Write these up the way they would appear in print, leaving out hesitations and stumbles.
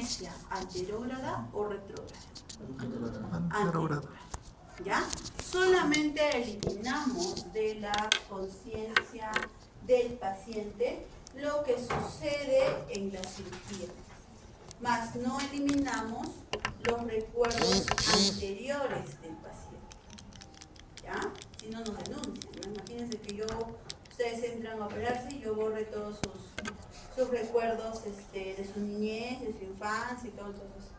amnesia anterógrada o retrógrada. Anterógrada. ¿Ya? Solamente eliminamos de la conciencia del paciente lo que sucede en la cirugía, mas no eliminamos los recuerdos anteriores del paciente. ¿Ya? Si no nos denuncian, ¿no? Imagínense que ustedes entran a operarse y yo borre todos sus recuerdos de su niñez, de su infancia y todo. Entonces,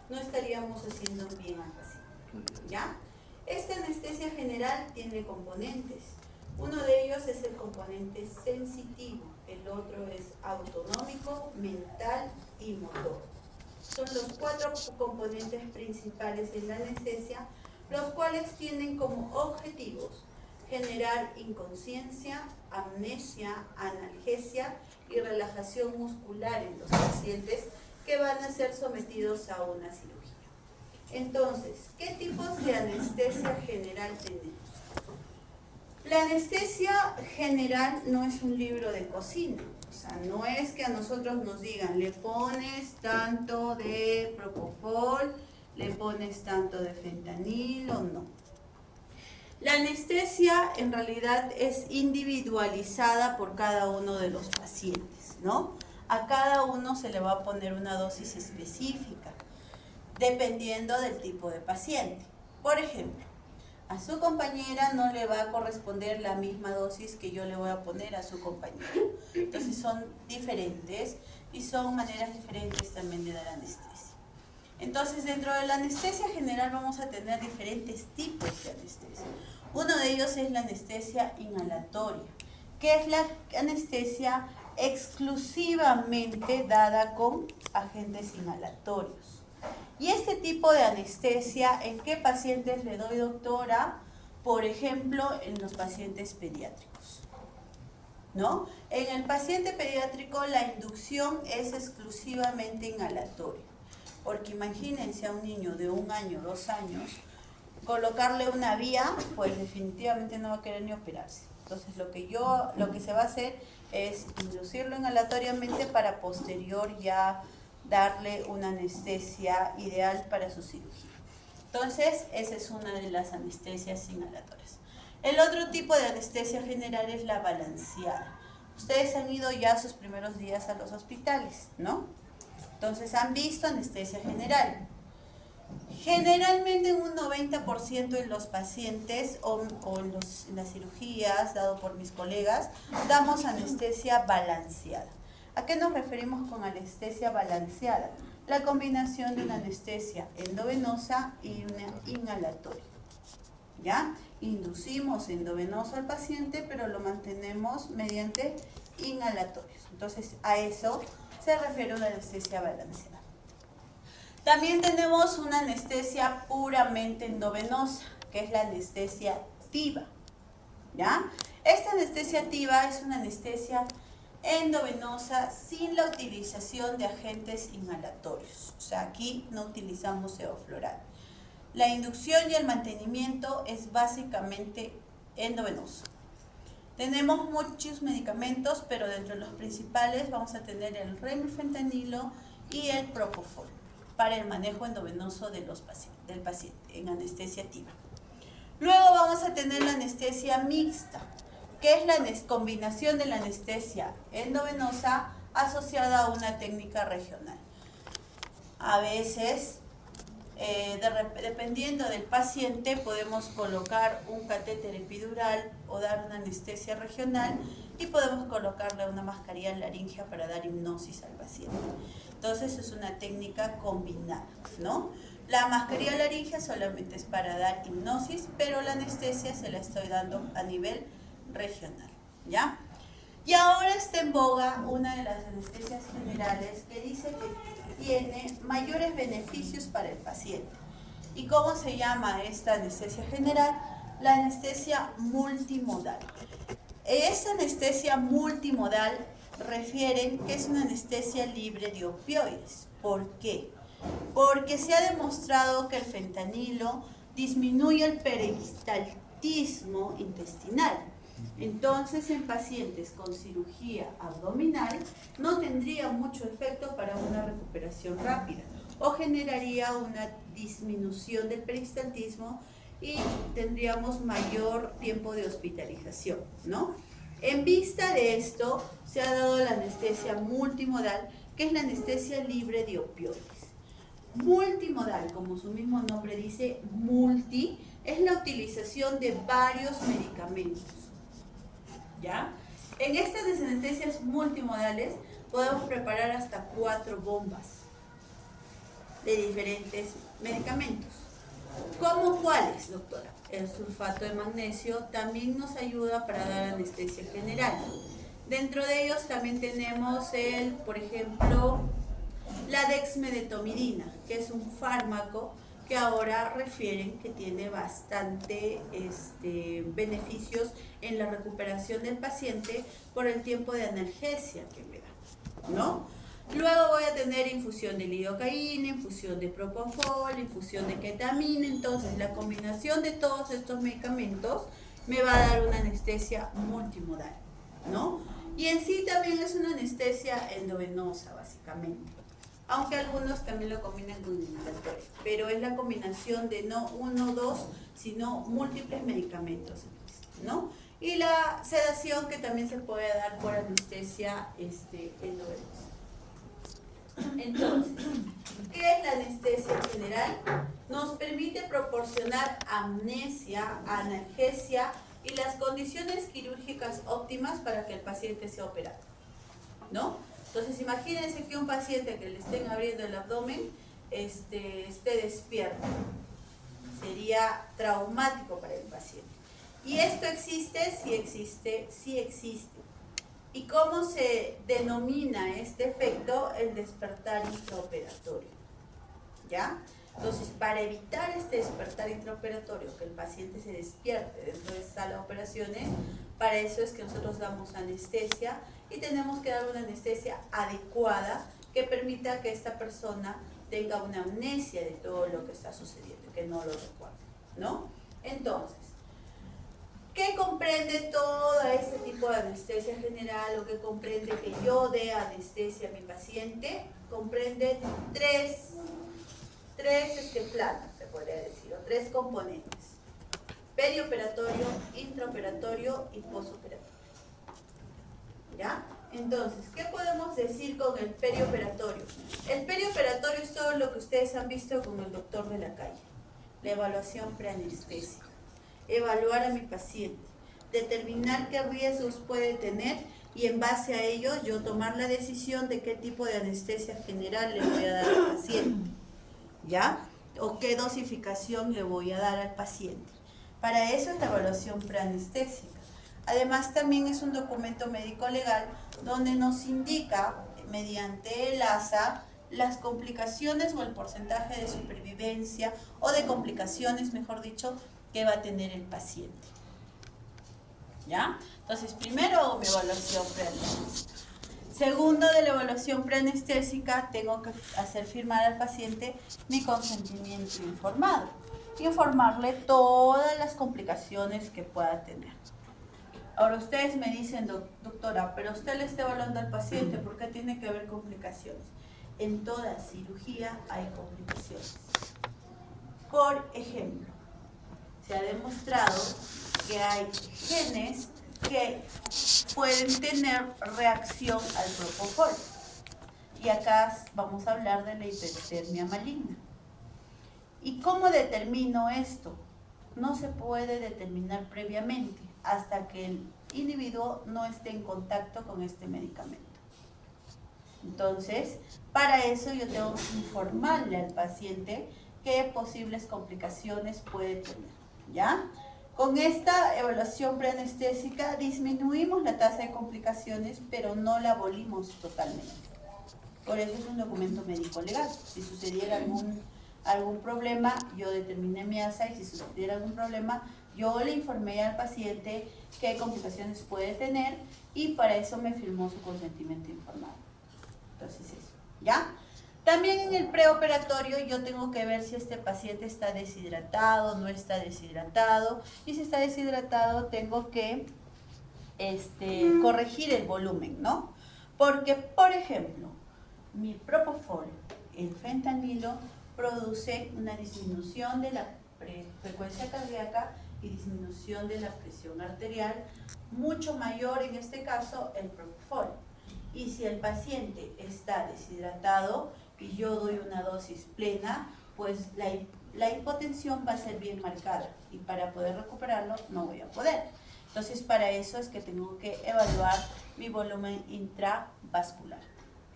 no estaríamos haciendo bien al paciente. ¿Ya? Esta anestesia general tiene componentes. Uno de ellos es el componente sensitivo, el otro es autonómico, mental y motor. Son los 4 componentes principales en la anestesia, los cuales tienen como objetivos generar inconsciencia, amnesia, analgesia y relajación muscular en los pacientes que van a ser sometidos a una cirugía. Entonces, ¿qué tipos de anestesia general tenemos? La anestesia general no es un libro de cocina, o sea, no es que a nosotros nos digan, le pones tanto de propofol, le pones tanto de fentanilo, no. La anestesia en realidad es individualizada por cada uno de los pacientes, ¿no? A cada uno se le va a poner una dosis específica, dependiendo del tipo de paciente. Por ejemplo, a su compañera no le va a corresponder la misma dosis que yo le voy a poner a su compañero. Entonces son diferentes y son maneras diferentes también de dar anestesia. Entonces dentro de la anestesia general vamos a tener diferentes tipos de anestesia. Uno de ellos es la anestesia inhalatoria, que es la anestesia exclusivamente dada con agentes inhalatorios. Y este tipo de anestesia, ¿en qué pacientes le doy, doctora? Por ejemplo, en los pacientes pediátricos, ¿no? En el paciente pediátrico la inducción es exclusivamente inhalatoria, porque imagínense a un niño de 1 año, 2 años, colocarle una vía, pues definitivamente no va a querer ni operarse. Entonces lo que se va a hacer es inducirlo inhalatoriamente para posterior ya darle una anestesia ideal para su cirugía. Entonces, esa es una de las anestesias inhalatorias. El otro tipo de anestesia general es la balanceada. Ustedes han ido ya sus primeros días a los hospitales, ¿no? Entonces, han visto anestesia general. Generalmente en un 90% de los pacientes o en las cirugías, dado por mis colegas, damos anestesia balanceada. ¿A qué nos referimos con anestesia balanceada? La combinación de una anestesia endovenosa y una inhalatoria. ¿Ya? Inducimos endovenoso al paciente, pero lo mantenemos mediante inhalatorios. Entonces, a eso se refiere una anestesia balanceada. También tenemos una anestesia puramente endovenosa, que es la anestesia TIVA. ¿Ya? Esta anestesia TIVA es una anestesia endovenosa sin la utilización de agentes inhalatorios. O sea, aquí no utilizamos sevofloral. La inducción y el mantenimiento es básicamente endovenoso. Tenemos muchos medicamentos, pero dentro de los principales vamos a tener el remifentanilo y el propofol para el manejo endovenoso del paciente en anestesia TIVA. Luego vamos a tener la anestesia mixta, que es la combinación de la anestesia endovenosa asociada a una técnica regional. A veces, dependiendo del paciente, podemos colocar un catéter epidural o dar una anestesia regional y podemos colocarle una mascarilla laringea para dar hipnosis al paciente. Entonces es una técnica combinada, ¿no? La mascarilla laringea solamente es para dar hipnosis, pero la anestesia se la estoy dando a nivel regional, ¿ya? Y ahora está en boga una de las anestesias generales que dice que tiene mayores beneficios para el paciente. ¿Y cómo se llama esta anestesia general? La anestesia multimodal. Esta anestesia multimodal refieren que es una anestesia libre de opioides. ¿Por qué? Porque se ha demostrado que el fentanilo disminuye el peristaltismo intestinal. Entonces, en pacientes con cirugía abdominal no tendría mucho efecto para una recuperación rápida o generaría una disminución del peristaltismo y tendríamos mayor tiempo de hospitalización, ¿no? En vista de esto, se ha dado la anestesia multimodal, que es la anestesia libre de opioides. Multimodal, como su mismo nombre dice, multi, es la utilización de varios medicamentos, ¿ya? En estas anestesias multimodales podemos preparar hasta 4 bombas de diferentes medicamentos. ¿Cómo cuáles, doctora? El sulfato de magnesio también nos ayuda para dar anestesia general. Dentro de ellos también tenemos por ejemplo, la dexmedetomidina, que es un fármaco que ahora refieren que tiene bastante beneficios en la recuperación del paciente por el tiempo de analgesia que me da, ¿no? Luego voy a tener infusión de lidocaína, infusión de propofol, infusión de ketamina. Entonces, la combinación de todos estos medicamentos me va a dar una anestesia multimodal, ¿no? Y en sí también es una anestesia endovenosa, básicamente. Aunque algunos también lo combinan con inhalatorio, pero es la combinación de no uno o dos, sino múltiples medicamentos, ¿no? Y la sedación que también se puede dar por anestesia endovenosa. Entonces, ¿qué es la anestesia general? Nos permite proporcionar amnesia, analgesia y las condiciones quirúrgicas óptimas para que el paciente sea operado, ¿no? Entonces, imagínense que un paciente que le estén abriendo el abdomen esté despierto. Sería traumático para el paciente. ¿Y esto existe? Sí existe, sí existe. ¿Y cómo se denomina este efecto? El despertar intraoperatorio, ¿ya? Entonces, para evitar este despertar intraoperatorio, que el paciente se despierte dentro de sala de operaciones, para eso es que nosotros damos anestesia y tenemos que dar una anestesia adecuada que permita que esta persona tenga una amnesia de todo lo que está sucediendo, que no lo recuerde, ¿no? Entonces, ¿qué comprende todo este tipo de anestesia general o qué comprende que yo dé anestesia a mi paciente? Comprende tres planos, se podría decir, o 3 componentes: perioperatorio, intraoperatorio y posoperatorio. ¿Ya? Entonces, ¿qué podemos decir con el perioperatorio? El perioperatorio es todo lo que ustedes han visto con el doctor de la calle. La evaluación preanestésica. Evaluar a mi paciente, determinar qué riesgos puede tener y en base a ello yo tomar la decisión de qué tipo de anestesia general le voy a dar al paciente, ¿ya? O qué dosificación le voy a dar al paciente. Para eso es la evaluación preanestésica. Además, también es un documento médico legal donde nos indica, mediante el ASA, las complicaciones o el porcentaje de supervivencia o de complicaciones, mejor dicho, que va a tener el paciente. ¿Ya? Entonces, primero hago mi evaluación preanestésica. Segundo, de la evaluación preanestésica, tengo que hacer firmar al paciente mi consentimiento informado. Informarle todas las complicaciones que pueda tener. Ahora, ustedes me dicen, doctora, pero usted le está evaluando al paciente, ¿por qué tiene que haber complicaciones? En toda cirugía hay complicaciones. Por ejemplo, se ha demostrado que hay genes que pueden tener reacción al propofol. Y acá vamos a hablar de la hipertermia maligna. ¿Y cómo determino esto? No se puede determinar previamente hasta que el individuo no esté en contacto con este medicamento. Entonces, para eso yo tengo que informarle al paciente qué posibles complicaciones puede tener, ¿ya? Con esta evaluación preanestésica disminuimos la tasa de complicaciones, pero no la abolimos totalmente. Por eso es un documento médico legal. Si sucediera algún problema, yo determiné mi ASA, y si sucediera algún problema, yo le informé al paciente qué complicaciones puede tener y para eso me firmó su consentimiento informado. Entonces eso, ¿ya? También en el preoperatorio yo tengo que ver si este paciente está deshidratado, no está deshidratado, y si está deshidratado tengo que corregir el volumen, ¿no? Porque, por ejemplo, mi propofol, el fentanilo, produce una disminución de la frecuencia cardíaca y disminución de la presión arterial, mucho mayor en este caso el propofol. Y si el paciente está deshidratado y yo doy una dosis plena, pues la hipotensión va a ser bien marcada y para poder recuperarlo no voy a poder. Entonces para eso es que tengo que evaluar mi volumen intravascular,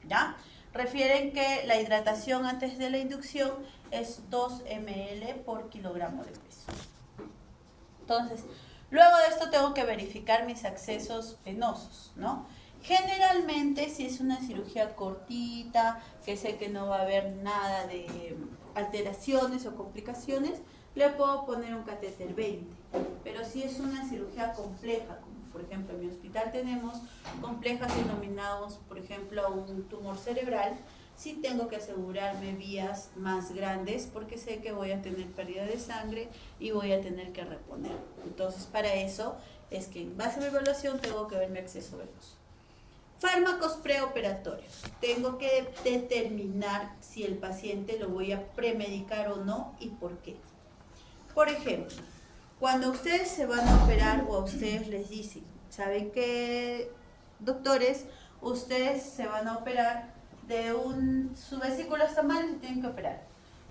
¿ya? Refieren que la hidratación antes de la inducción es 2 ml por kilogramo de peso. Entonces, luego de esto tengo que verificar mis accesos venosos, ¿no? Generalmente, si es una cirugía cortita, que sé que no va a haber nada de alteraciones o complicaciones, le puedo poner un catéter 20. Pero si es una cirugía compleja, como por ejemplo en mi hospital tenemos complejas denominados, por ejemplo, un tumor cerebral, sí tengo que asegurarme vías más grandes porque sé que voy a tener pérdida de sangre y voy a tener que reponer. Entonces, para eso es que en base a mi evaluación tengo que ver mi acceso venoso. Fármacos preoperatorios. Tengo que determinar si el paciente lo voy a premedicar o no y por qué. Por ejemplo, cuando ustedes se van a operar o a ustedes les dicen, ¿saben qué, doctores? Ustedes se van a operar su vesícula está mal y se tienen que operar.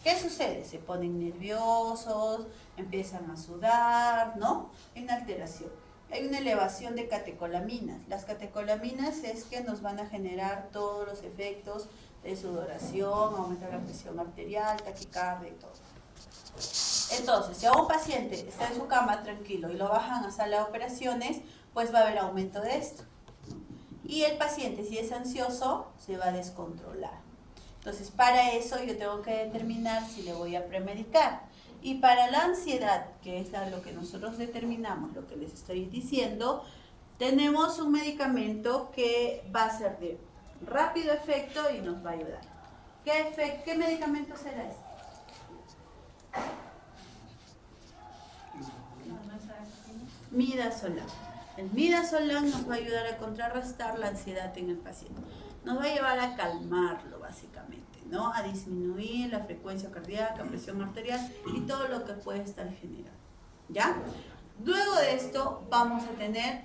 ¿Qué sucede? Se ponen nerviosos, empiezan a sudar, ¿no? Hay una alteración. Hay una elevación de catecolaminas. Las catecolaminas es que nos van a generar todos los efectos de sudoración, aumentar la presión arterial, taquicardia y todo. Entonces, si a un paciente está en su cama tranquilo y lo bajan a sala de operaciones, pues va a haber aumento de esto. Y el paciente, si es ansioso, se va a descontrolar. Entonces, para eso yo tengo que determinar si le voy a premedicar. Y para la ansiedad, que es lo que nosotros determinamos, lo que les estoy diciendo, tenemos un medicamento que va a ser de rápido efecto y nos va a ayudar. ¿Qué medicamento será este? Midazolam. El midazolam nos va a ayudar a contrarrestar la ansiedad en el paciente. Nos va a llevar a calmarlo básicamente, ¿no? A disminuir la frecuencia cardíaca, presión arterial y todo lo que puede estar generando, ¿ya? Luego de esto vamos a tener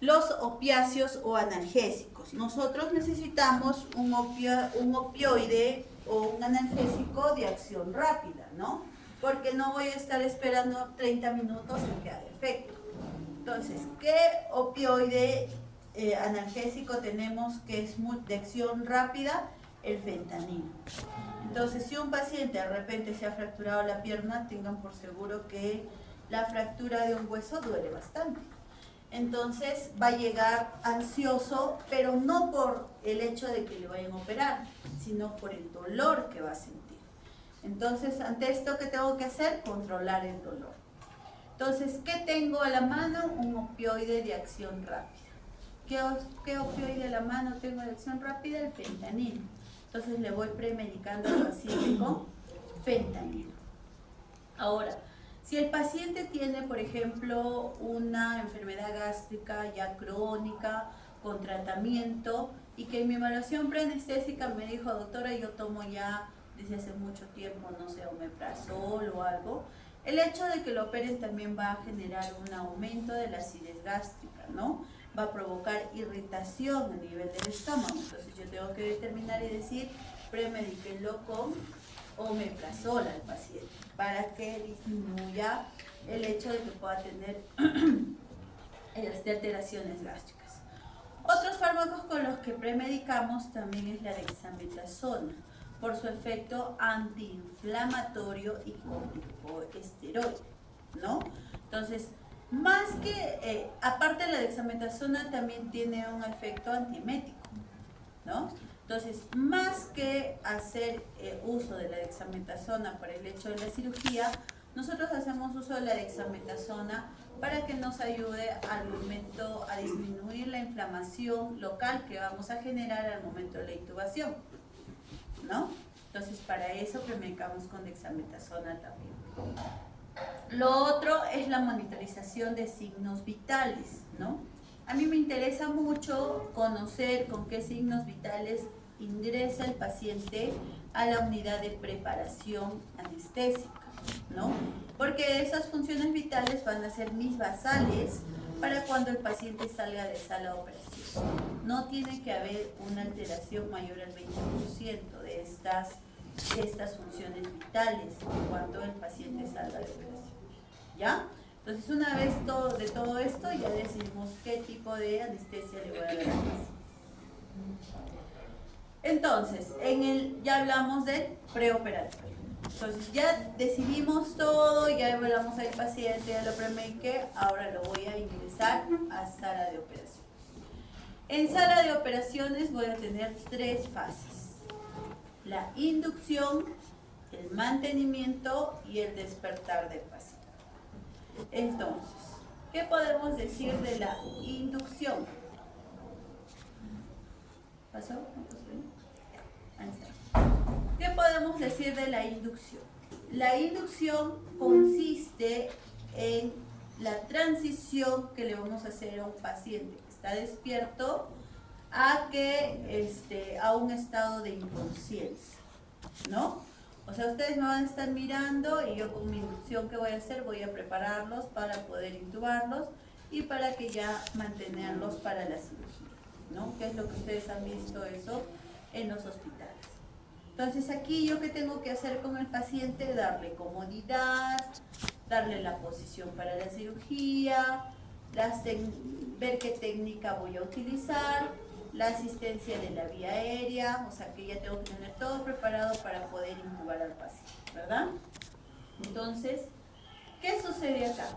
los opiáceos o analgésicos. Nosotros necesitamos un opioide o un analgésico de acción rápida, ¿no? Porque no voy a estar esperando 30 minutos a que haga efecto. Entonces, ¿qué opioide analgésico tenemos que es de acción rápida? El fentanilo. Entonces, si un paciente de repente se ha fracturado la pierna, tengan por seguro que la fractura de un hueso duele bastante. Entonces va a llegar ansioso, pero no por el hecho de que le vayan a operar, sino por el dolor que va a sentir. Entonces, ante esto, ¿qué tengo que hacer? Controlar el dolor. Entonces, ¿qué tengo a la mano? Un opioide de acción rápida. ¿Qué opioide a la mano tengo de acción rápida? El fentanilo. Entonces, le voy premedicando al paciente con fentanilo. Ahora, si el paciente tiene, por ejemplo, una enfermedad gástrica ya crónica, con tratamiento, y que en mi evaluación preanestésica me dijo, doctora, yo tomo ya desde hace mucho tiempo, no sé, omeprazol o algo, el hecho de que lo operen también va a generar un aumento de la acidez gástrica, ¿no? Va a provocar irritación a nivel del estómago. Entonces yo tengo que determinar y decir, premedíquenlo con omeprazol al paciente para que disminuya el hecho de que pueda tener alteraciones gástricas. Otros fármacos con los que premedicamos también es la dexametasona, por su efecto antiinflamatorio y corticosteroide, ¿no? Entonces, más que, aparte de la dexametasona también tiene un efecto antiemético, ¿no? Entonces, más que hacer uso de la dexametasona para el hecho de la cirugía, nosotros hacemos uso de la dexametasona para que nos ayude al momento a disminuir la inflamación local que vamos a generar al momento de la intubación, ¿no? Entonces, para eso premedicamos con dexametasona también. Lo otro es la monitorización de signos vitales, ¿no? A mí me interesa mucho conocer con qué signos vitales ingresa el paciente a la unidad de preparación anestésica, ¿no? Porque esas funciones vitales van a ser mis basales para cuando el paciente salga de sala de operación. No tiene que haber una alteración mayor al 20% de estas funciones vitales cuando el paciente salga de operación, ¿ya? Entonces, una vez de todo esto, ya decidimos qué tipo de anestesia le voy a dar al paciente. Entonces, ya hablamos del preoperatorio. Entonces, ya decidimos todo, ya evaluamos al paciente, ya lo premediqué, ahora lo voy a ingresar a sala de operaciones. En sala de operaciones voy a tener 3 fases: la inducción, el mantenimiento y el despertar del paciente. Entonces, ¿qué podemos decir de la inducción? ¿Pasó? Ahí está. ¿Qué podemos decir de la inducción? La inducción consiste en la transición que le vamos a hacer a un paciente que está despierto a un estado de inconsciencia, ¿no? O sea, ustedes me van a estar mirando y yo con mi inducción que voy a hacer voy a prepararlos para poder intubarlos y para que ya mantenerlos para la cirugía, ¿no? Que es lo que ustedes han visto eso en los hospitales. Entonces aquí yo qué tengo que hacer con el paciente: darle comodidad, darle la posición para la cirugía, ver qué técnica voy a utilizar, la asistencia de la vía aérea, o sea que ya tengo que tener todo preparado para poder intubar al paciente, ¿verdad? Entonces, ¿qué sucede acá?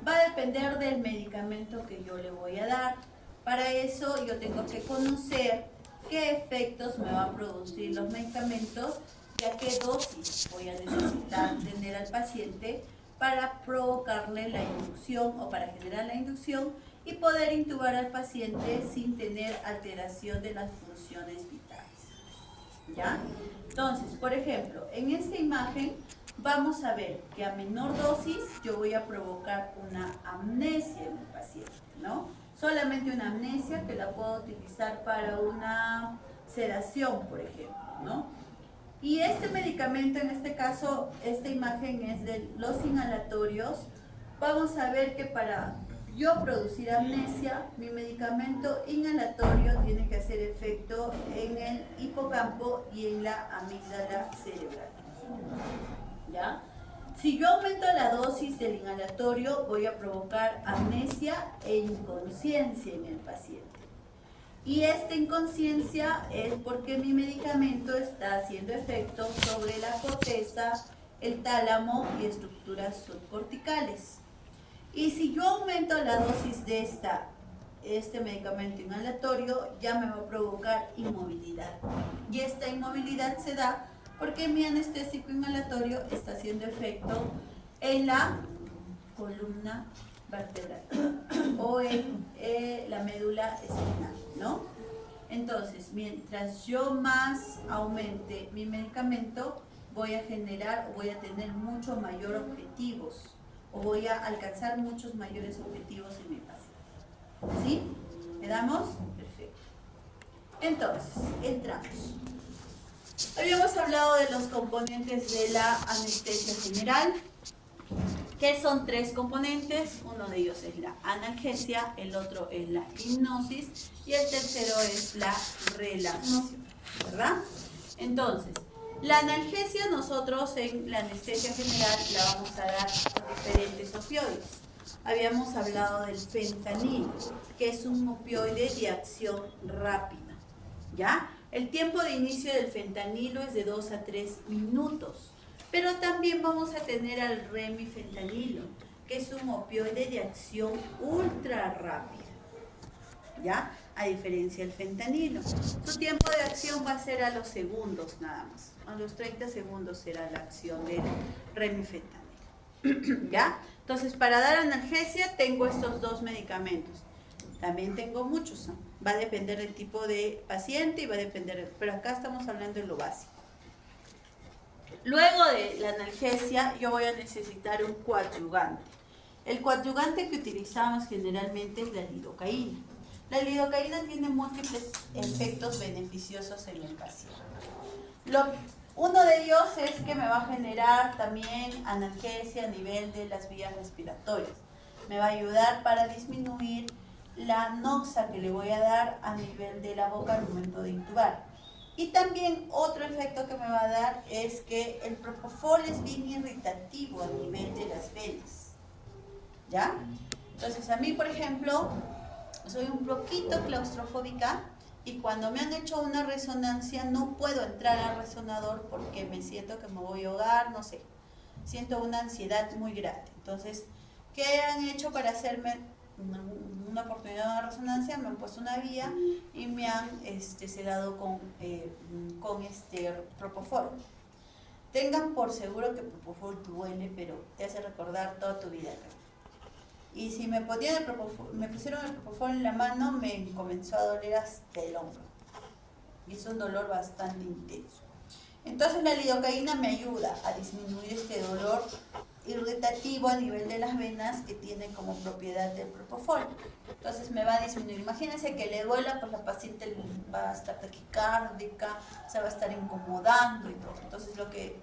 Va a depender del medicamento que yo le voy a dar. Para eso yo tengo que conocer qué efectos me van a producir los medicamentos y a qué dosis voy a necesitar tener al paciente para provocarle la inducción o para generar la inducción y poder intubar al paciente sin tener alteración de las funciones vitales, ¿ya? Entonces, por ejemplo, en esta imagen vamos a ver que a menor dosis yo voy a provocar una amnesia en el paciente, ¿no? Solamente una amnesia que la puedo utilizar para una sedación, por ejemplo, ¿no? Y este medicamento, en este caso, esta imagen es de los inhalatorios. Vamos a ver que para yo producir amnesia, mi medicamento inhalatorio tiene que hacer efecto en el hipocampo y en la amígdala cerebral, ¿ya? Si yo aumento la dosis del inhalatorio, voy a provocar amnesia e inconsciencia en el paciente. Y esta inconsciencia es porque mi medicamento está haciendo efecto sobre la corteza, el tálamo y estructuras subcorticales. Y si yo aumento la dosis de este medicamento inhalatorio, ya me va a provocar inmovilidad. Y esta inmovilidad se da porque mi anestésico inhalatorio está haciendo efecto en la columna vertebral o en la médula espinal, ¿no? Entonces, mientras yo más aumente mi medicamento, voy a generar o voy a tener mucho mayor objetivos o voy a alcanzar muchos mayores objetivos en mi paciente. ¿Sí? ¿Le damos? Perfecto. Entonces, entramos. Habíamos hablado de los componentes de la anestesia general, que son 3 componentes. Uno de ellos es la analgesia, el otro es la hipnosis y el tercero es la relajación, ¿verdad? Entonces, la analgesia nosotros en la anestesia general la vamos a dar con diferentes opioides. Habíamos hablado del fentanilo, que es un opioide de acción rápida, ¿ya? El tiempo de inicio del fentanilo es de 2 a 3 minutos. Pero también vamos a tener al remifentanilo, que es un opioide de acción ultra rápida, ¿ya? A diferencia del fentanilo. Su tiempo de acción va a ser a los segundos nada más. A los 30 segundos será la acción del remifentanilo, ¿ya? Entonces, para dar analgesia tengo estos 2 medicamentos. También tengo muchos, ¿no? Va a depender del tipo de paciente y va a depender, pero acá estamos hablando de lo básico. Luego de la analgesia, yo voy a necesitar un coadyuvante. El coadyuvante que utilizamos generalmente es la lidocaína. La lidocaína tiene múltiples efectos beneficiosos en el paciente. Uno de ellos es que me va a generar también analgesia a nivel de las vías respiratorias. Me va a ayudar para disminuir la noxa que le voy a dar a nivel de la boca al momento de intubar. Y también otro efecto que me va a dar es que el propofol es bien irritativo a nivel de las venas. ¿Ya? Entonces a mí, por ejemplo, soy un poquito claustrofóbica y cuando me han hecho una resonancia no puedo entrar al resonador porque me siento que me voy a ahogar, no sé. Siento una ansiedad muy grande. Entonces, ¿qué han hecho para hacerme una oportunidad de una resonancia? Me han puesto una vía y me han sedado con propofol. Tengan por seguro que propofol duele, pero te hace recordar toda tu vida. Y si me pusieron el propofol en la mano, me comenzó a doler hasta el hombro. Y es un dolor bastante intenso. Entonces la lidocaína me ayuda a disminuir este dolor irritativo a nivel de las venas que tiene como propiedad del propofol. Entonces me va a disminuir. Imagínense que le duela, pues la paciente va a estar taquicárdica, se va a estar incomodando y todo. Entonces lo que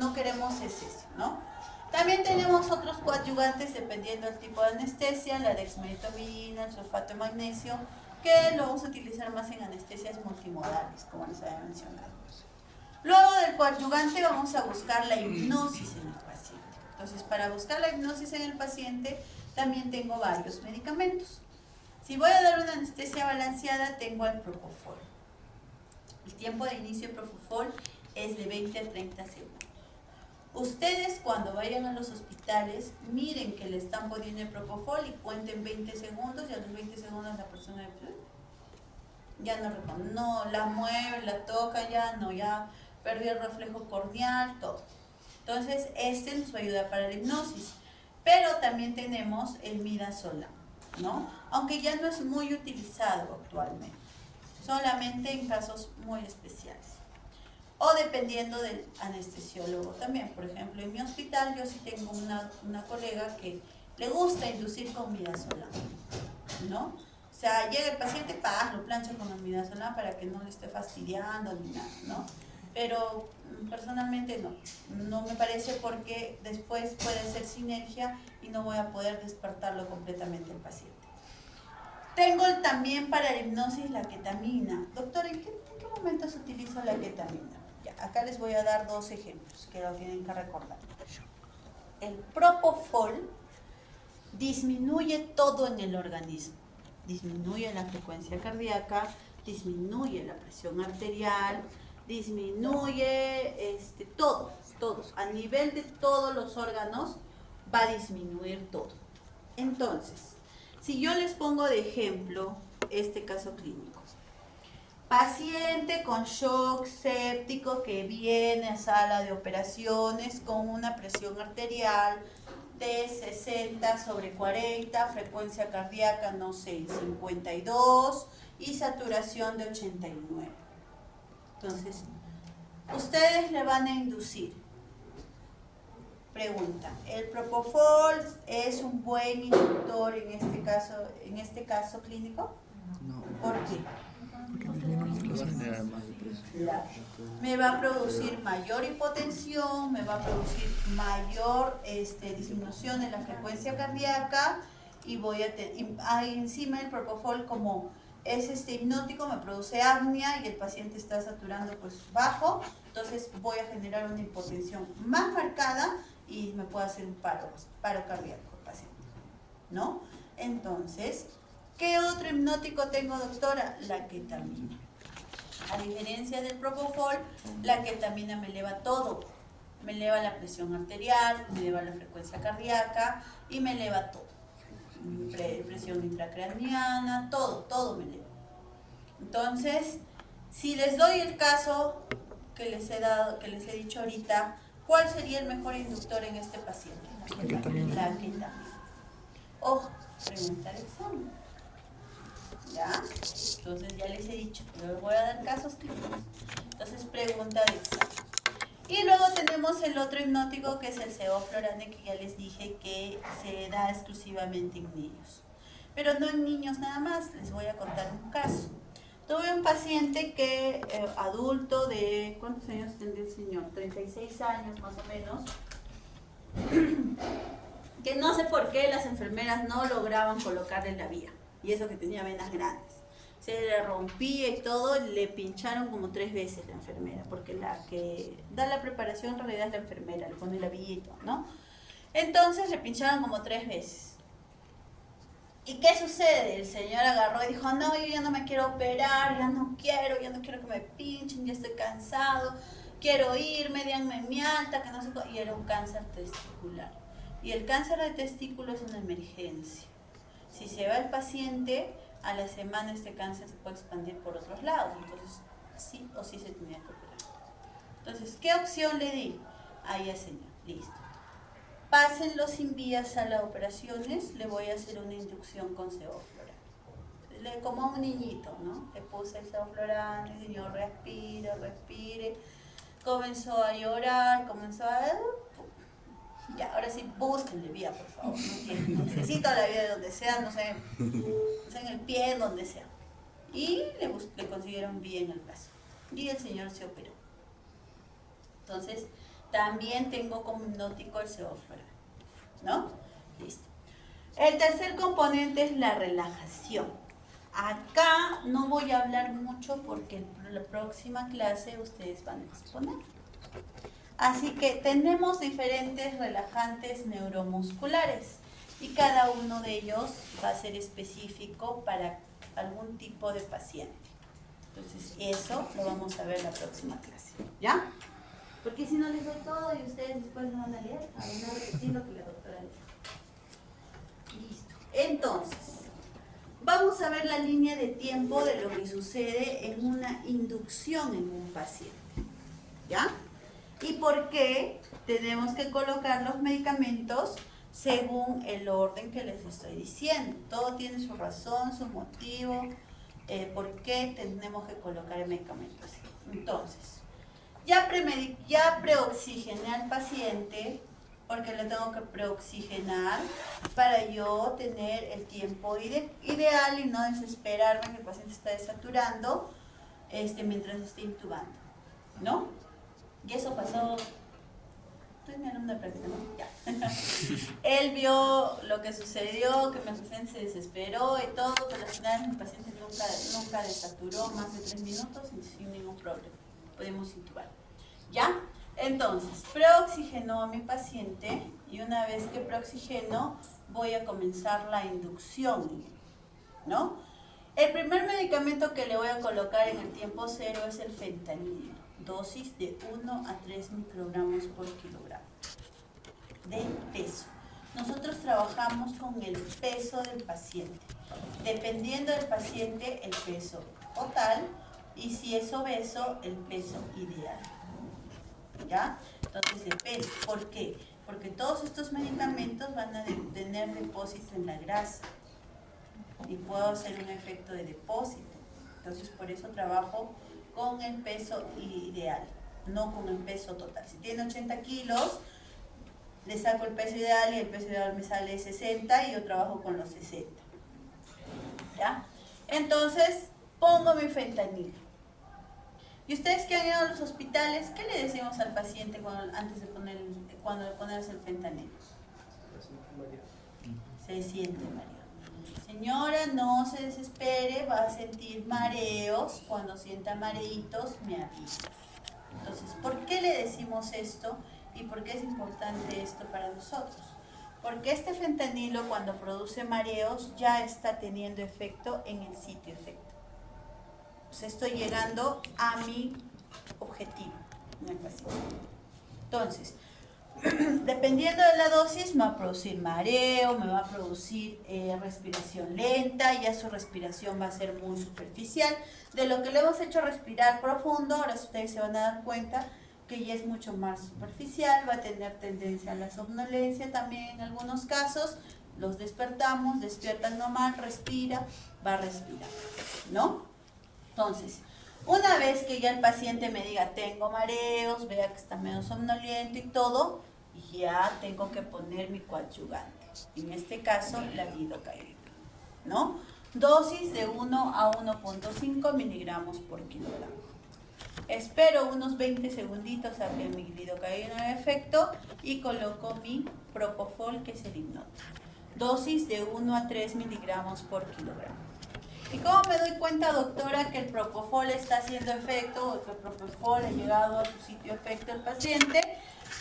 no queremos es eso, ¿no? También tenemos otros coadyuvantes dependiendo del tipo de anestesia, la dexmedetomidina, el sulfato de magnesio, que lo vamos a utilizar más en anestesias multimodales, como les había mencionado. Luego del coadyuvante vamos a buscar la hipnosis en el paciente. Entonces, para buscar la hipnosis en el paciente, también tengo varios medicamentos. Si voy a dar una anestesia balanceada, tengo el propofol. El tiempo de inicio de propofol es de 20 a 30 segundos. Ustedes cuando vayan a los hospitales, miren que le están poniendo el propofol y cuenten 20 segundos y a los 20 segundos la persona ya no reconoce, no la mueve, la toca, ya perdió el reflejo corneal, todo. Entonces, nos va a ayudar para la hipnosis. Pero también tenemos el midazolam, ¿no? Aunque ya no es muy utilizado actualmente, solamente en casos muy especiales. O dependiendo del anestesiólogo también. Por ejemplo, en mi hospital yo sí tengo una colega que le gusta inducir con midazolam, ¿no? O sea, llega el paciente, lo plancha con el midazolam para que no le esté fastidiando ni nada, ¿no? Pero personalmente no me parece porque después puede hacer sinergia y no voy a poder despertarlo completamente al paciente. Tengo también para la hipnosis la ketamina. Doctor, ¿en qué momentos utilizo la ketamina? Acá les voy a dar dos ejemplos que lo tienen que recordar. El propofol disminuye todo en el organismo. Disminuye la frecuencia cardíaca, disminuye la presión arterial, disminuye todo. A nivel de todos los órganos va a disminuir todo. Entonces, si yo les pongo de ejemplo este caso clínico. Paciente con shock séptico que viene a sala de operaciones con una presión arterial de 60/40, frecuencia cardíaca, no sé, 52 y saturación de 89. Entonces, ustedes le van a inducir. Pregunta, ¿el propofol es un buen inductor en este caso clínico? No. ¿Por qué? Porque disminuye los índices. Me va a producir mayor hipotensión, me va a producir mayor disminución de la frecuencia cardíaca y voy a encima el propofol, como es hipnótico, me produce apnea y el paciente está saturando bajo, entonces voy a generar una hipotensión más marcada y me puede hacer un paro cardíaco el paciente, ¿no? Entonces, ¿qué otro hipnótico tengo, doctora? La ketamina. A diferencia del propofol, la ketamina me eleva todo. Me eleva la presión arterial, me eleva la frecuencia cardíaca y me eleva todo. Presión intracraniana, todo me eleva. Entonces, si les doy el caso que les he dicho ahorita, ¿cuál sería el mejor inductor en este paciente? La ketamina. Ojo, pregunta de examen. ¿Ya? Entonces ya les he dicho, yo les voy a dar casos clínicos. Entonces, pregunta de examen. Y luego tenemos tenemos el otro hipnótico que es el sevoflurane, que ya les dije que se da exclusivamente en niños. Pero no en niños nada más, les voy a contar un caso. Tuve un paciente que, adulto de, ¿cuántos años tendría el señor? 36 años más o menos, que no sé por qué las enfermeras no lograban colocarle la vía, y eso que tenía venas grandes. Se le rompía y todo, le pincharon como 3 veces la enfermera, porque la que da la preparación en realidad es la enfermera, le pone la vía y todo, ¿no? Entonces le pincharon como 3 veces. ¿Y qué sucede? El señor agarró y dijo, no, yo ya no me quiero operar, ya no quiero que me pinchen, ya estoy cansado, quiero irme, díganme mi alta, que no sé cómo. Y era un cáncer testicular. Y el cáncer de testículo es una emergencia. Si se va el paciente, a la semana este cáncer se puede expandir por otros lados, entonces sí o sí se tenía que operar. Entonces, ¿qué opción le di? Ahí ya señor, listo. Pásenlo sin vías a las operaciones, le voy a hacer una inducción con sevoflurane. Como a un niñito, ¿no? Le puse el sevoflurane, el señor respire, comenzó a llorar, Ya, ahora sí, búsquenle vía, por favor. Necesito la vía de donde sea, no sé, en el pie, donde sea. Y le consiguieron vía en el brazo. Y el señor se operó. Entonces, también tengo como hipnótico el sevoflurane, ¿no? Listo. El tercer componente es la relajación. Acá no voy a hablar mucho porque en la próxima clase ustedes van a exponer. Así que tenemos diferentes relajantes neuromusculares y cada uno de ellos va a ser específico para algún tipo de paciente. Entonces eso lo vamos a ver en la próxima clase, ¿ya? Porque si no les doy todo y ustedes después no van a leer, van a repetir lo que la doctora dijo. Listo. Entonces, vamos a ver la línea de tiempo de lo que sucede en una inducción en un paciente, ¿ya? Y por qué tenemos que colocar los medicamentos según el orden que les estoy diciendo. Todo tiene su razón, su motivo, por qué tenemos que colocar el medicamento así. Entonces, ya preoxigené al paciente, porque le tengo que preoxigenar para yo tener el tiempo ideal y no desesperarme que el paciente está desaturando mientras esté intubando, ¿no? Y eso pasó, estoy mi alumna de práctica, ¿no? Ya. Él vio lo que sucedió, que mi paciente se desesperó y todo, pero al final mi paciente nunca desaturó más de 3 minutos sin ningún problema. Podemos intubar. ¿Ya? Entonces, preoxigenó a mi paciente y una vez que preoxigeno voy a comenzar la inducción, ¿no? El primer medicamento que le voy a colocar en el tiempo cero es el fentanilo. Dosis de 1 a 3 microgramos por kilogramo de peso. Nosotros trabajamos con el peso del paciente. Dependiendo del paciente, el peso total, y si es obeso, el peso ideal. ¿Ya? Entonces depende. ¿Por qué? Porque todos estos medicamentos van a tener depósito en la grasa y puedo hacer un efecto de depósito. Entonces por eso trabajo con el peso ideal, no con el peso total. Si tiene 80 kilos, le saco el peso ideal y el peso ideal me sale 60 y yo trabajo con los 60. ¿Ya? Entonces, pongo mi fentanilo. Y ustedes que han ido a los hospitales, ¿qué le decimos al paciente antes de ponerse el fentanilo? Se siente mareado. Señora, no se desespere, va a sentir mareos. Cuando sienta mareitos, me avisa. Entonces, ¿por qué le decimos esto? ¿Y por qué es importante esto para nosotros? Porque este fentanilo, cuando produce mareos, ya está teniendo efecto en el sitio efecto. Pues estoy llegando a mi objetivo en el paciente. Entonces, dependiendo de la dosis, me va a producir mareo, me va a producir respiración lenta, ya su respiración va a ser muy superficial. De lo que le hemos hecho respirar profundo, ahora ustedes se van a dar cuenta que ya es mucho más superficial, va a tener tendencia a la somnolencia también en algunos casos. Los despertamos, despiertan normal, respira, va a respirar, ¿no? Entonces, Una vez que ya el paciente me diga, tengo mareos, vea que está medio somnoliento y todo, ya tengo que poner mi coadyuvante. En este caso, la lidocaína, ¿no? Dosis de 1 a 1.5 miligramos por kilogramo. Espero unos 20 segunditos a que mi lidocaína haga efecto y coloco mi propofol, que es el hipnótico. Dosis de 1 a 3 miligramos por kilogramo. ¿Y cómo me doy cuenta, doctora, que el propofol está haciendo efecto o que el propofol ha llegado a su sitio de efecto del paciente?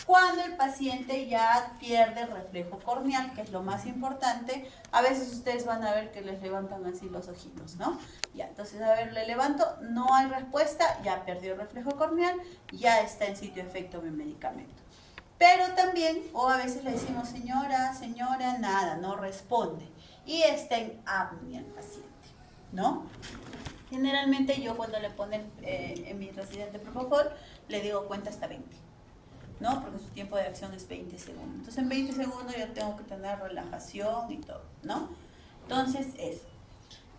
Cuando el paciente ya pierde el reflejo corneal, que es lo más importante. A veces ustedes van a ver que les levantan así los ojitos, ¿no? Ya, entonces, a ver, le levanto, no hay respuesta, ya perdió el reflejo corneal, ya está en sitio de efecto mi medicamento. Pero también, o a veces le decimos, señora, nada, no responde. Y está en apnea el paciente, ¿no? Generalmente yo cuando le ponen en mi residente propofol, le digo cuenta hasta 20, ¿no? Porque su tiempo de acción es 20 segundos. Entonces en 20 segundos yo tengo que tener relajación y todo, ¿no? Entonces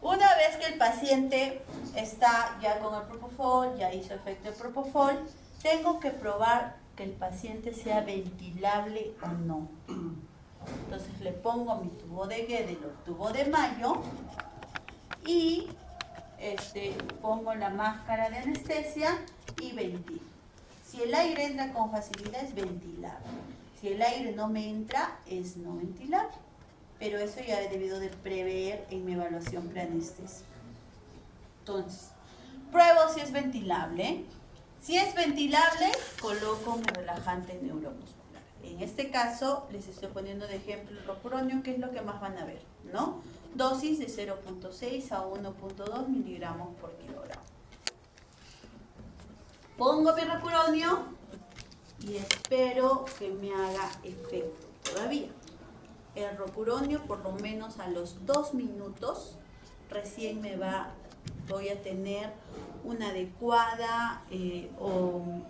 una vez que el paciente está ya con el propofol, ya hizo efecto el propofol, tengo que probar que el paciente sea ventilable o no. Entonces le pongo mi tubo de Guedel o tubo de Mayo y pongo la máscara de anestesia y ventilo. Si el aire entra con facilidad es ventilable. Si el aire no me entra es no ventilable. Pero eso ya he debido de prever en mi evaluación preanestésica. Entonces, pruebo si es ventilable. Si es ventilable, coloco mi relajante neuromuscular. En este caso, les estoy poniendo de ejemplo el rocuronio, que es lo que más van a ver, ¿no? Dosis de 0.6 a 1.2 miligramos por kilogramo. Pongo mi rocuronio y espero que me haga efecto todavía. El rocuronio, por lo menos a los 2 minutos, recién voy a tener una adecuada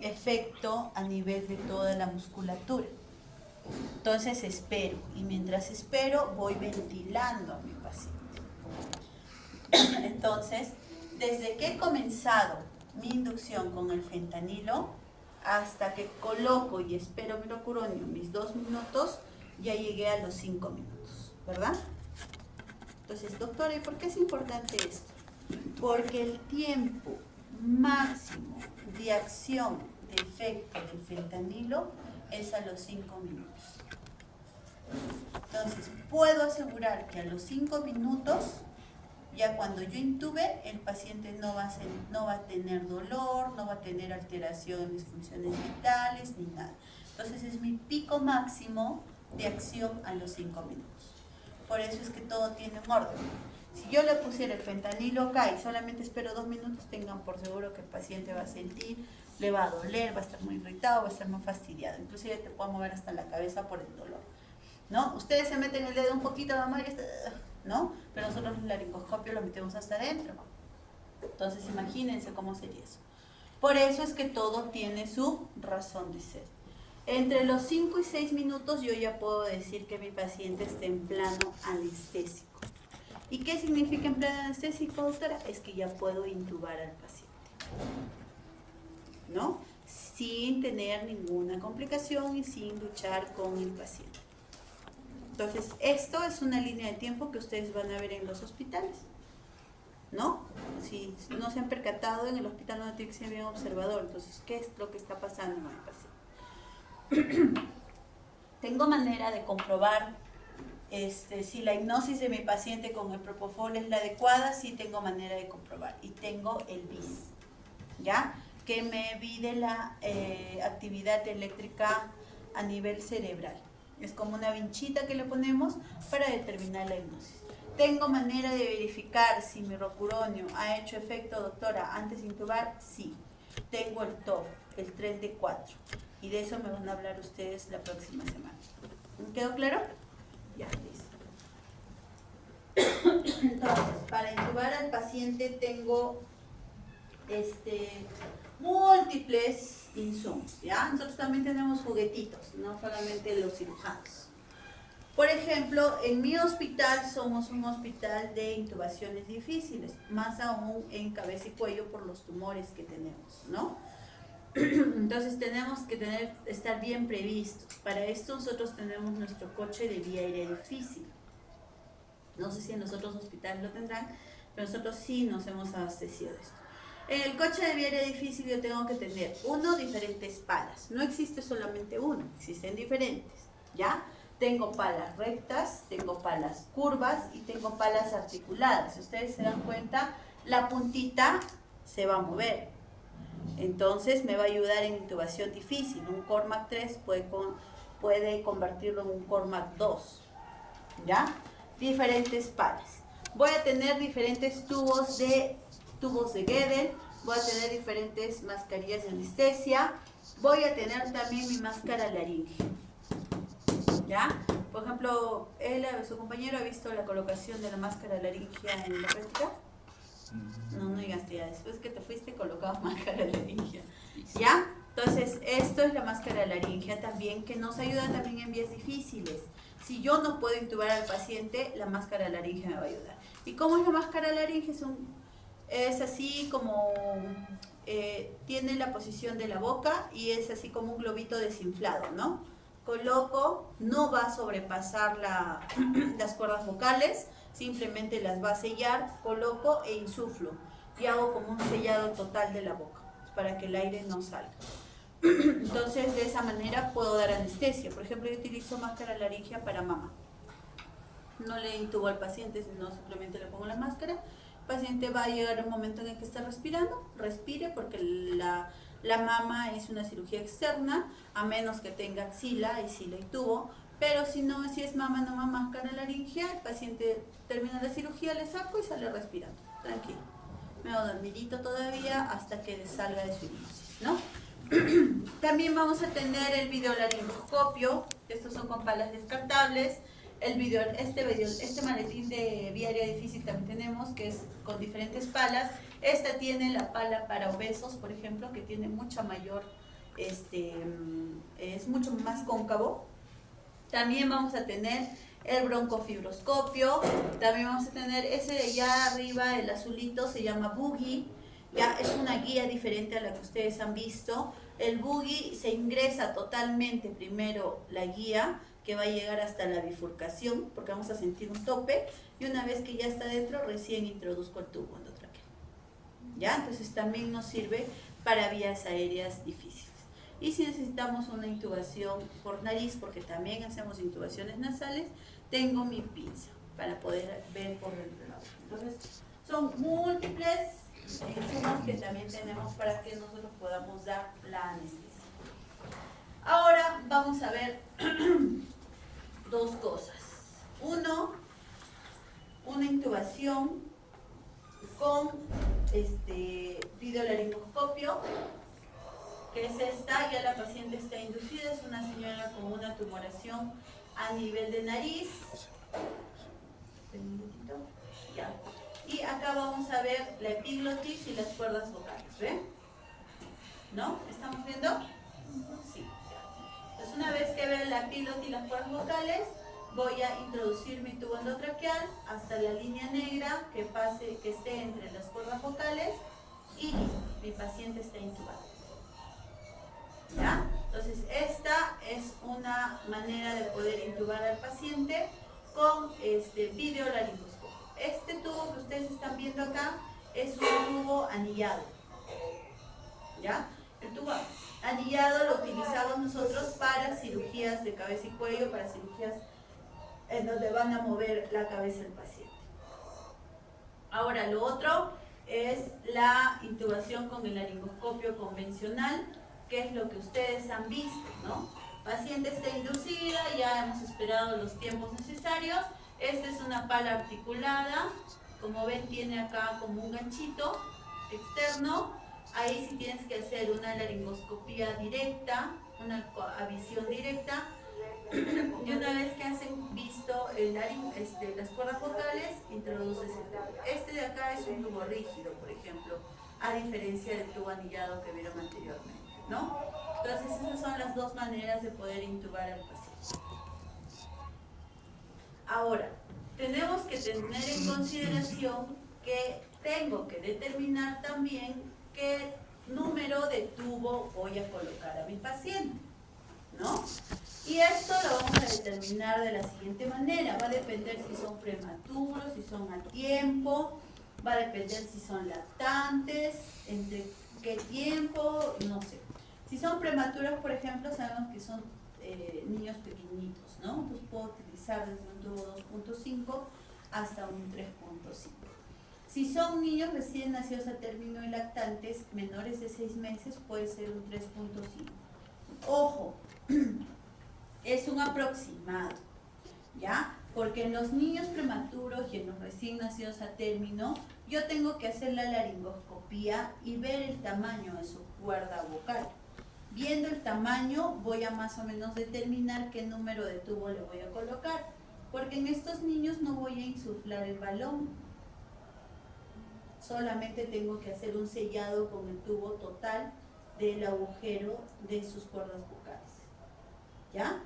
efecto a nivel de toda la musculatura. Entonces espero, y mientras espero voy ventilando a mi paciente. Entonces, desde que he comenzado mi inducción con el fentanilo hasta que coloco y espero mi rocuronio mis 2 minutos, ya llegué a los 5 minutos, ¿verdad? Entonces, doctora, ¿y por qué es importante esto? Porque el tiempo máximo de acción de efecto del fentanilo es a los 5 minutos. Entonces, puedo asegurar que a los 5 minutos, ya cuando yo intube, el paciente no va a tener dolor, no va a tener alteración en mis funciones vitales, ni nada. Entonces, es mi pico máximo de acción a los 5 minutos. Por eso es que todo tiene un orden. Si yo le pusiera el fentanilo acá y solamente espero 2 minutos, tengan por seguro que el paciente va a sentir, le va a doler, va a estar muy irritado, va a estar muy fastidiado. Inclusive te puede mover hasta la cabeza por el dolor, ¿no? Ustedes se meten el dedo un poquito, mamá, y ¿no? Pero nosotros el laringoscopio lo metemos hasta adentro. Entonces imagínense cómo sería eso. Por eso es que todo tiene su razón de ser. Entre los 5 y 6 minutos yo ya puedo decir que mi paciente está en plano anestésico. ¿Y qué significa en plano anestésico, doctora? Es que ya puedo intubar al paciente, ¿no? Sin tener ninguna complicación y sin luchar con el paciente. Entonces, esto es una línea de tiempo que ustedes van a ver en los hospitales, ¿no? Si no se han percatado, en el hospital no tiene que ser bien observador. Entonces, ¿qué es lo que está pasando con el paciente? Tengo manera de comprobar si la hipnosis de mi paciente con el propofol es la adecuada. Sí tengo manera de comprobar. Y tengo el BIS, ¿ya? Que me mide la actividad eléctrica a nivel cerebral. Es como una vinchita que le ponemos para determinar la hipnosis. ¿Tengo manera de verificar si mi rocuronio ha hecho efecto, doctora, antes de intubar? Sí. Tengo el TOF, el 3D4. Y de eso me van a hablar ustedes la próxima semana. ¿Quedó claro? Ya, listo. Entonces, para intubar al paciente tengo múltiples insumos, ¿ya? Nosotros también tenemos juguetitos, no solamente los cirujanos. Por ejemplo, en mi hospital somos un hospital de intubaciones difíciles, más aún en cabeza y cuello por los tumores que tenemos, ¿no? Entonces tenemos que estar bien previstos. Para esto nosotros tenemos nuestro coche de vía aérea difícil. No sé si en los otros hospitales lo tendrán, pero nosotros sí nos hemos abastecido de esto. En el coche de vía aérea difícil yo tengo que tener diferentes palas. No existe solamente uno, existen diferentes, ¿ya? Tengo palas rectas, tengo palas curvas y tengo palas articuladas. Si ustedes se dan cuenta, la puntita se va a mover. Entonces me va a ayudar en intubación difícil. Un Cormac 3 puede convertirlo en un Cormac 2. ¿Ya? Diferentes palas. Voy a tener diferentes tubos de Guedel. Voy a tener diferentes mascarillas de anestesia. Voy a tener también mi máscara laringea. ¿Ya? Por ejemplo, su compañero ha visto la colocación de la máscara laringea en la práctica. No digas ya, después que te fuiste colocabas máscara laringea. ¿Ya? Entonces, esto es la máscara laringea también, que nos ayuda también en vías difíciles. Si yo no puedo intubar al paciente, la máscara laringea me va a ayudar. ¿Y cómo es la máscara laringea? Es así como, tiene la posición de la boca y es así como un globito desinflado, ¿no? Coloco, no va a sobrepasar las cuerdas vocales, simplemente las va a sellar, coloco e insuflo y hago como un sellado total de la boca para que el aire no salga. Entonces de esa manera puedo dar anestesia. Por ejemplo, yo utilizo máscara laringea para mama. No le intubo al paciente, sino simplemente le pongo la máscara. El paciente va a llegar un momento en el que está respirando, respire, porque la mama es una cirugía externa, a menos que tenga axila y si la intubo. Pero si es mama, no máscara laringea, el paciente termina la cirugía, le saco y sale respirando, tranquilo. Me hago dormidito todavía hasta que salga de su hipnosis, ¿no? También vamos a tener el videolaringoscopio. Estos son con palas descartables. Este maletín de vía aérea difícil también tenemos, que es con diferentes palas. Esta tiene la pala para obesos, por ejemplo, que tiene mucha mayor, es mucho más cóncavo. También vamos a tener el broncofibroscopio. También vamos a tener ese de allá arriba, el azulito, se llama Boogie. Ya es una guía diferente a la que ustedes han visto. El Boogie se ingresa totalmente primero la guía, que va a llegar hasta la bifurcación, porque vamos a sentir un tope, y una vez que ya está dentro, recién introduzco el tubo endotraqueal. ¿Ya? Entonces también nos sirve para vías aéreas difíciles. Y si necesitamos una intubación por nariz, porque también hacemos intubaciones nasales, tengo mi pinza para poder ver por el lado. Entonces, son múltiples insumos que también tenemos para que nosotros podamos dar la anestesia. Ahora vamos a ver dos cosas. Uno, una intubación con videolaringoscopio, que es esta. Ya la paciente está inducida, es una señora con una tumoración a nivel de nariz. Un minutito. Ya. Y acá vamos a ver la epiglotis y las cuerdas vocales, ¿ven? ¿No? ¿Estamos viendo? Sí. Entonces, una vez que vea la epiglotis y las cuerdas vocales, voy a introducir mi tubo endotraqueal hasta la línea negra que esté entre las cuerdas vocales y listo, mi paciente está intubado. ¿Ya? Entonces, esta es una manera de poder intubar al paciente con videolaringoscopio. Este tubo que ustedes están viendo acá es un tubo anillado. ¿Ya? El tubo anillado lo utilizamos nosotros para cirugías de cabeza y cuello, para cirugías en donde van a mover la cabeza del paciente. Ahora, lo otro es la intubación con el laringoscopio convencional, que es lo que ustedes han visto, ¿no? Paciente está inducida, ya hemos esperado los tiempos necesarios. Esta es una pala articulada, como ven tiene acá como un ganchito externo. Ahí sí tienes que hacer una laringoscopía directa, una visión directa. Y una vez que has visto las cuerdas vocales, introduces el tubo. Este de acá es un tubo rígido, por ejemplo, a diferencia del tubo anillado que vieron anteriormente, ¿no? Entonces esas son las dos maneras de poder intubar al paciente. Ahora, tenemos que tener en consideración que tengo que determinar también qué número de tubo voy a colocar a mi paciente, ¿no? Y esto lo vamos a determinar de la siguiente manera. Va a depender si son prematuros, si son a tiempo, va a depender si son lactantes, entre qué tiempo, no sé. Si son prematuros, por ejemplo, sabemos que son niños pequeñitos, ¿no? Entonces puedo utilizar desde un tubo 2.5 hasta un 3.5. Si son niños recién nacidos a término y lactantes menores de 6 meses, puede ser un 3.5. Ojo, es un aproximado, ¿ya? Porque en los niños prematuros y en los recién nacidos a término, yo tengo que hacer la laringoscopía y ver el tamaño de su cuerda vocal. Viendo el tamaño, voy a más o menos determinar qué número de tubo le voy a colocar, porque en estos niños no voy a insuflar el balón. Solamente tengo que hacer un sellado con el tubo total del agujero de sus cuerdas vocales, ¿ya?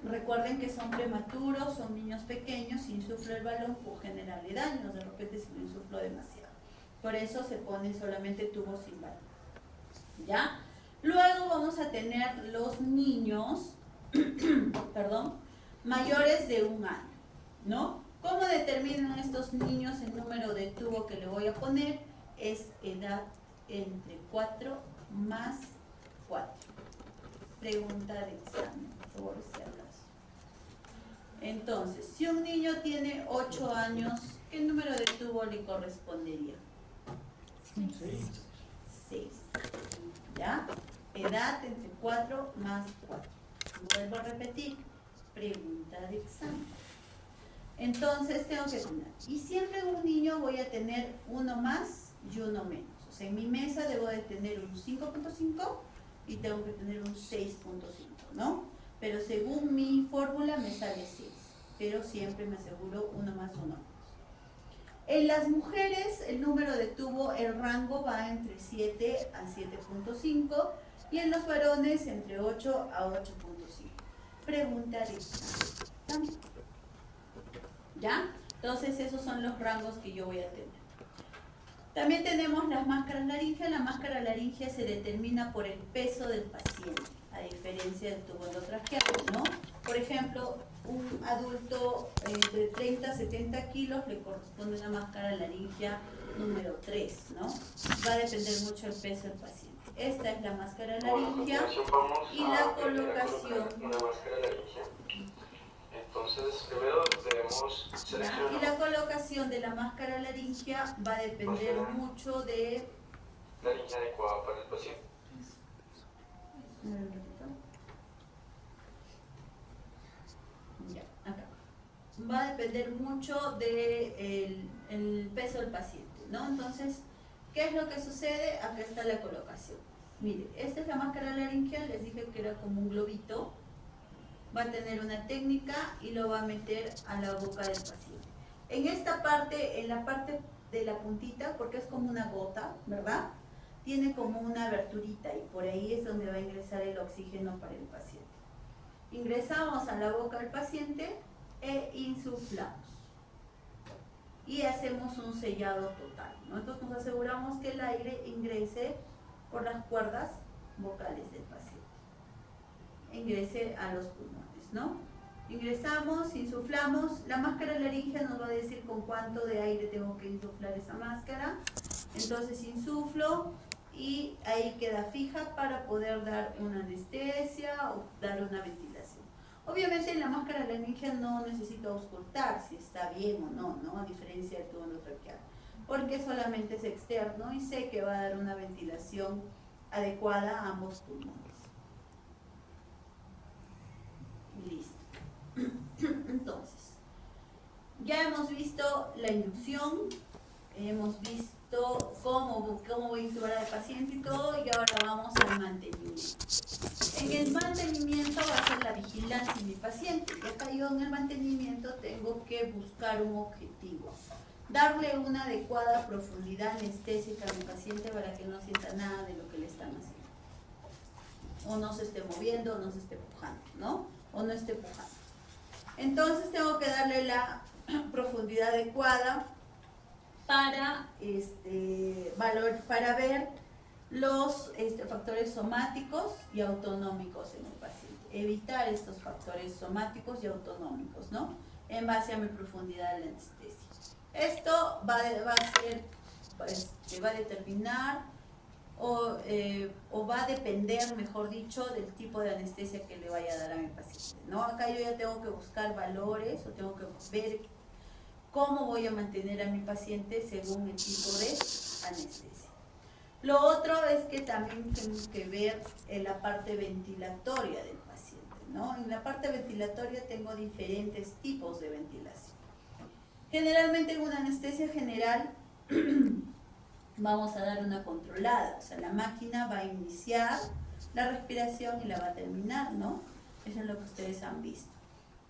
Recuerden que son prematuros, son niños pequeños, si insuflo el balón puedo generarle daños, de repente si lo insuflo demasiado. Por eso se ponen solamente tubos sin balón, ¿ya? Luego vamos a tener los niños, perdón, mayores de 1 año, ¿no? ¿Cómo determinan estos niños el número de tubo que le voy a poner? Es edad entre 4 más 4. Pregunta de examen, por si acaso. Entonces, si un niño tiene 8 años, ¿qué número de tubo le correspondería? 6. ¿Ya? Edad entre 4 más 4. Vuelvo a repetir. Pregunta de examen. Entonces tengo que tener, y siempre en un niño voy a tener uno más y uno menos. O sea, en mi mesa debo de tener un 5.5 y tengo que tener un 6.5, ¿no? Pero según mi fórmula me sale 6, pero siempre me aseguro uno más, uno menos. En las mujeres el número de tubo, el rango va entre 7 a 7.5 y en los varones entre 8 a 8.5. Pregunta de examen. ¿Ya? Entonces esos son los rangos que yo voy a tener. También tenemos las máscaras laringeas. La máscara laringea se determina por el peso del paciente, a diferencia del tubo endotraqueal, ¿no? Por ejemplo, un adulto de 30 a 70 kilos le corresponde una máscara laringea número 3, ¿no? Va a depender mucho del peso del paciente. Esta es la máscara laringea y la colocación. Una máscara laringea. Entonces, primero debemos seleccionar. Y la colocación de la máscara laringea va a depender mucho de... Laringea adecuada para el paciente. Ya, acá. Va a depender mucho del el peso del paciente, ¿no? Entonces, ¿qué es lo que sucede? Acá está la colocación. Mire, esta es la máscara laringea, les dije que era como un globito. Va a tener una técnica y lo va a meter a la boca del paciente. En esta parte, en la parte de la puntita, porque es como una gota, ¿verdad? Tiene como una aberturita y por ahí es donde va a ingresar el oxígeno para el paciente. Ingresamos a la boca del paciente e insuflamos. Y hacemos un sellado total, ¿no? Entonces nos aseguramos que el aire ingrese por las cuerdas vocales del paciente. Ingrese a los pulmones, ¿no? Ingresamos, insuflamos, la máscara laringea nos va a decir con cuánto de aire tengo que insuflar esa máscara. Entonces insuflo y ahí queda fija para poder dar una anestesia o dar una ventilación. Obviamente en la máscara laringea no necesito auscultar si está bien o no, ¿no? A diferencia del tubo endotraqueal, porque solamente es externo y sé que va a dar una ventilación adecuada a ambos pulmones. Listo. Entonces, ya hemos visto la inducción, hemos visto cómo voy a intubar al paciente y todo, y ahora vamos al mantenimiento. En el mantenimiento va a ser la vigilancia de mi paciente, y acá yo en el mantenimiento tengo que buscar un objetivo. Darle una adecuada profundidad anestésica a mi paciente para que no sienta nada de lo que le están haciendo. O no se esté moviendo, o no se esté pujando, ¿no? O no esté pujando. Entonces tengo que darle la profundidad adecuada para, para ver los factores somáticos y autonómicos en el paciente. Evitar estos factores somáticos y autonómicos, ¿no? En base a mi profundidad de la anestesia. Esto va a determinar o va a depender, mejor dicho, del tipo de anestesia que le vaya a dar a mi paciente, ¿no? Acá yo ya tengo que buscar valores o tengo que ver cómo voy a mantener a mi paciente según el tipo de anestesia. Lo otro es que también tengo que ver en la parte ventilatoria del paciente, ¿no? En la parte ventilatoria tengo diferentes tipos de ventilación. Generalmente en una anestesia general vamos a dar una controlada, o sea, la máquina va a iniciar la respiración y la va a terminar, ¿no? Eso es lo que ustedes han visto.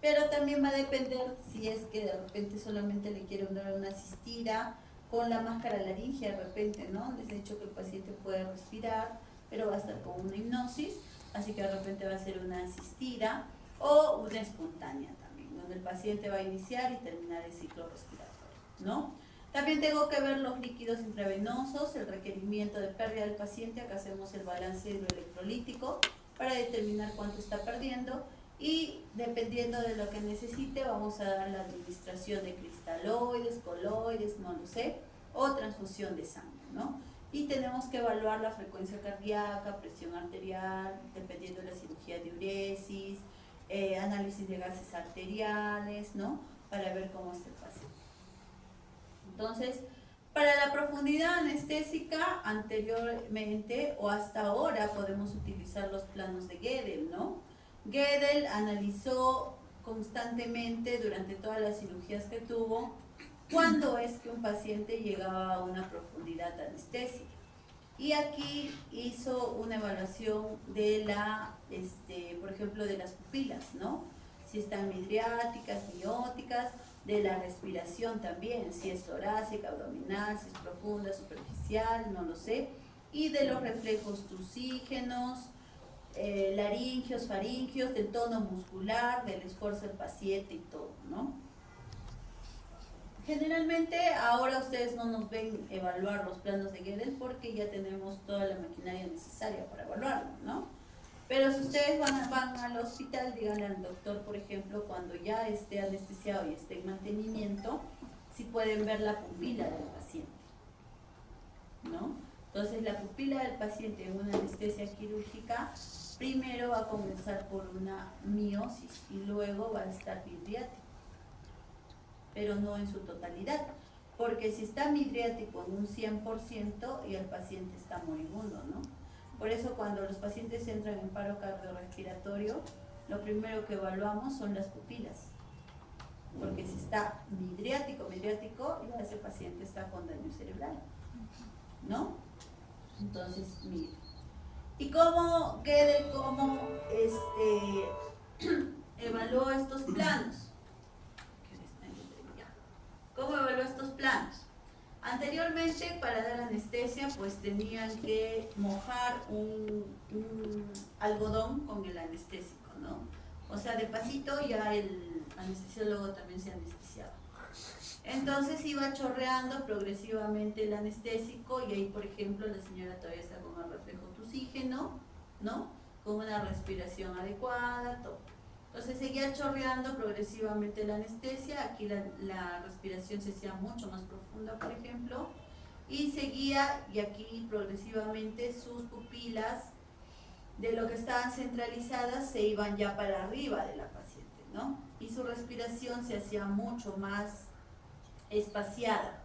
Pero también va a depender si es que de repente solamente le quiero dar una asistida con la máscara laringea de repente, ¿no? Les he dicho que el paciente puede respirar, pero va a estar con una hipnosis, así que de repente va a ser una asistida o una espontánea también, donde el paciente va a iniciar y terminar el ciclo respiratorio, ¿no? También tengo que ver los líquidos intravenosos, el requerimiento de pérdida del paciente. Acá hacemos el balance hidroelectrolítico para determinar cuánto está perdiendo y dependiendo de lo que necesite vamos a dar la administración de cristaloides, coloides, no lo sé, o transfusión de sangre, ¿no? Y tenemos que evaluar la frecuencia cardíaca, presión arterial, dependiendo de la cirugía de diuresis, análisis de gases arteriales, ¿no? Para ver cómo está el paciente. Entonces, para la profundidad anestésica, anteriormente o hasta ahora podemos utilizar los planos de Gödel, ¿no? Gödel analizó constantemente durante todas las cirugías que tuvo cuándo es que un paciente llegaba a una profundidad anestésica. Y aquí hizo una evaluación de por ejemplo, de las pupilas, ¿no? Si están midriáticas, mióticas, de la respiración también, si es torácica, abdominal, si es profunda, superficial, no lo sé, y de los reflejos tusígenos, laringios, faringios, del tono muscular, del esfuerzo del paciente y todo, ¿no? Generalmente ahora ustedes no nos ven evaluar los planos de Gödel porque ya tenemos toda la maquinaria necesaria para evaluarlo, ¿no? Pero si ustedes van al hospital, díganle al doctor, por ejemplo, cuando ya esté anestesiado y esté en mantenimiento, si pueden ver la pupila del paciente, ¿no? Entonces la pupila del paciente en una anestesia quirúrgica primero va a comenzar por una miosis y luego va a estar midriático, pero no en su totalidad, porque si está midriático en un 100% y el paciente está moribundo, ¿no? Por eso cuando los pacientes entran en paro cardiorrespiratorio, lo primero que evaluamos son las pupilas, porque si está midriático, ya ese paciente está con daño cerebral, ¿no? Entonces, mire. ¿Y cómo Gödel evaluó estos planos? ¿Cómo evaluó estos planos? Anteriormente, para dar anestesia, pues tenían que mojar un algodón con el anestésico, ¿no? O sea, de pasito ya el anestesiólogo también se anestesiaba. Entonces iba chorreando progresivamente el anestésico y ahí, por ejemplo, la señora todavía está con el reflejo tusígeno, ¿no? Con una respiración adecuada, todo. Entonces seguía chorreando progresivamente la anestesia, aquí la respiración se hacía mucho más profunda, por ejemplo, y seguía, y aquí progresivamente sus pupilas, de lo que estaban centralizadas, se iban ya para arriba de la paciente, ¿no? Y su respiración se hacía mucho más espaciada,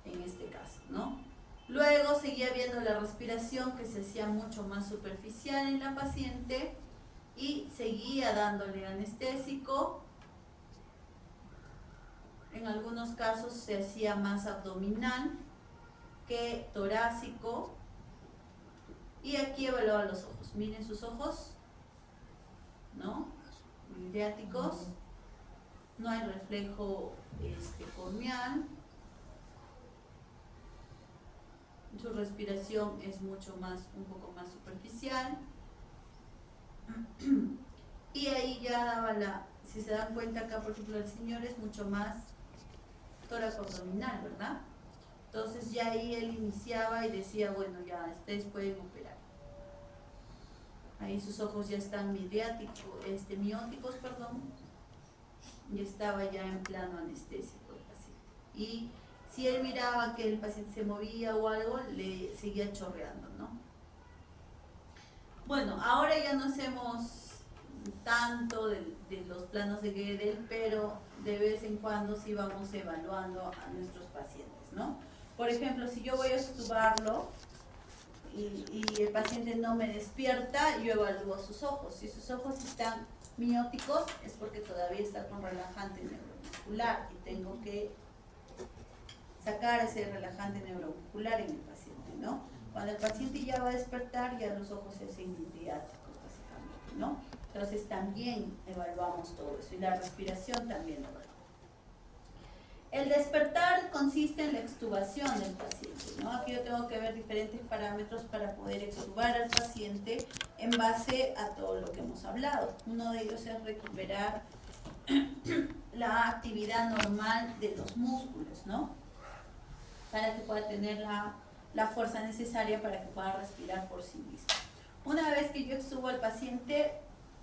en este caso, ¿no? Luego seguía viendo la respiración que se hacía mucho más superficial en la paciente, y seguía dándole anestésico. En algunos casos se hacía más abdominal que torácico. Y aquí evaluaba los ojos. Miren sus ojos, ¿no? Midriáticos. No hay reflejo corneal. Su respiración es un poco más superficial. Y ahí ya se Si se dan cuenta acá, por ejemplo, el señor es mucho más tórax abdominal, ¿verdad? Entonces ya ahí él iniciaba y decía, bueno, ya ustedes pueden operar. Ahí sus ojos ya están mióticos, y estaba ya en plano anestésico el paciente. Y si él miraba que el paciente se movía o algo, le seguía chorreando, ¿no? Bueno, ahora ya no hacemos tanto de los planos de Gödel, pero de vez en cuando sí vamos evaluando a nuestros pacientes, ¿no? Por ejemplo, si yo voy a extubarlo y el paciente no me despierta, yo evalúo sus ojos. Si sus ojos están mióticos, es porque todavía está con relajante neuromuscular y tengo que sacar ese relajante neuromuscular en el paciente, ¿no? Cuando el paciente ya va a despertar, ya los ojos se hacen idriáticos, básicamente, ¿no? Entonces también evaluamos todo eso y la respiración también lo evaluamos. El despertar consiste en la extubación del paciente, ¿no? Aquí yo tengo que ver diferentes parámetros para poder extubar al paciente en base a todo lo que hemos hablado. Uno de ellos es recuperar la actividad normal de los músculos, ¿no? Para que pueda tener la fuerza necesaria para que pueda respirar por sí mismo. Una vez que yo extubo al paciente,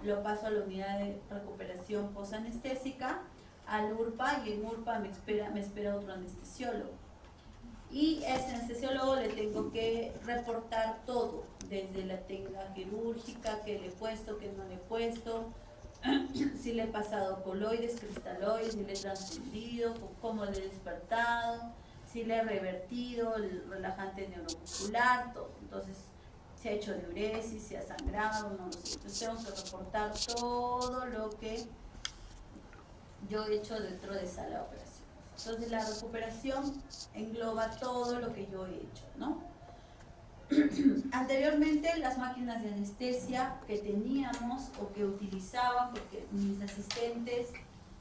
lo paso a la unidad de recuperación posanestésica, al URPA, y en URPA me espera otro anestesiólogo. Y a ese anestesiólogo le tengo que reportar todo, desde la técnica quirúrgica, qué le he puesto, qué no le he puesto, si le he pasado coloides, cristaloides, si le he transfundido, cómo le he despertado, si le he revertido el relajante neuromuscular, todo. Entonces, se ha hecho diuresis, se ha sangrado, no lo sé. Entonces, tengo que reportar todo lo que yo he hecho dentro de sala de operaciones. Entonces, la recuperación engloba todo lo que yo he hecho, ¿no? Anteriormente, las máquinas de anestesia que teníamos o que utilizaban, porque mis asistentes,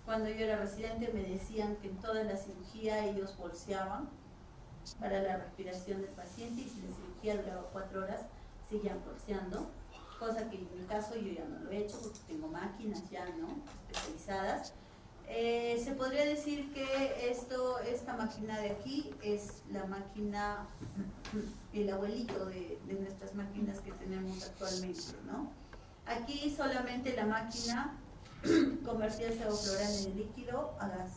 cuando yo era residente, me decían que en toda la cirugía ellos bolseaban para la respiración del paciente, y si la cirugía duraba 4 horas, seguían bolseando, cosa que en mi caso yo ya no lo he hecho porque tengo máquinas ya, ¿no?, especializadas. Se podría decir que esta máquina de aquí es la máquina, el abuelito de nuestras máquinas que tenemos actualmente, ¿no? Aquí solamente la máquina convertía el sevoflurane de líquido a gas.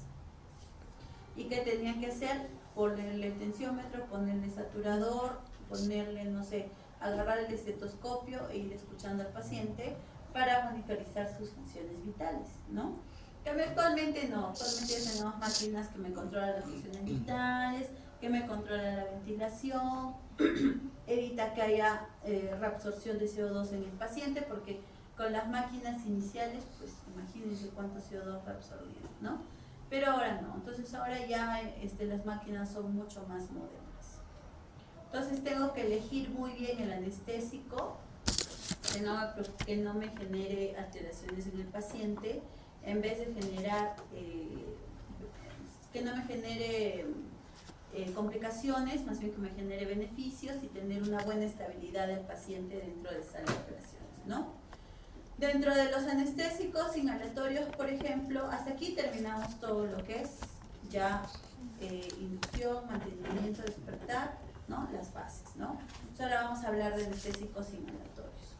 ¿Y qué tenían que hacer? Ponerle el tensiómetro, ponerle saturador, ponerle, no sé, agarrar el estetoscopio e ir escuchando al paciente para monitorizar sus funciones vitales, ¿no? Que actualmente no, actualmente ya tenemos máquinas que me controlan las funciones vitales, que me controlan la ventilación, evita que haya reabsorción de CO2 en el paciente, porque con las máquinas iniciales, pues imagínense cuánto CO2 reabsorbían, ¿no? Pero ahora no, entonces ahora ya las máquinas son mucho más modernas. Entonces tengo que elegir muy bien el anestésico, que no me genere alteraciones en el paciente, en vez de generar, que no me genere complicaciones, más bien que me genere beneficios y tener una buena estabilidad del paciente dentro de sala de operaciones, ¿no? Dentro de los anestésicos inhalatorios, por ejemplo, hasta aquí terminamos todo lo que es ya inducción, mantenimiento, despertar, ¿no?, las bases, ¿no? Entonces ahora vamos a hablar de anestésicos inhalatorios.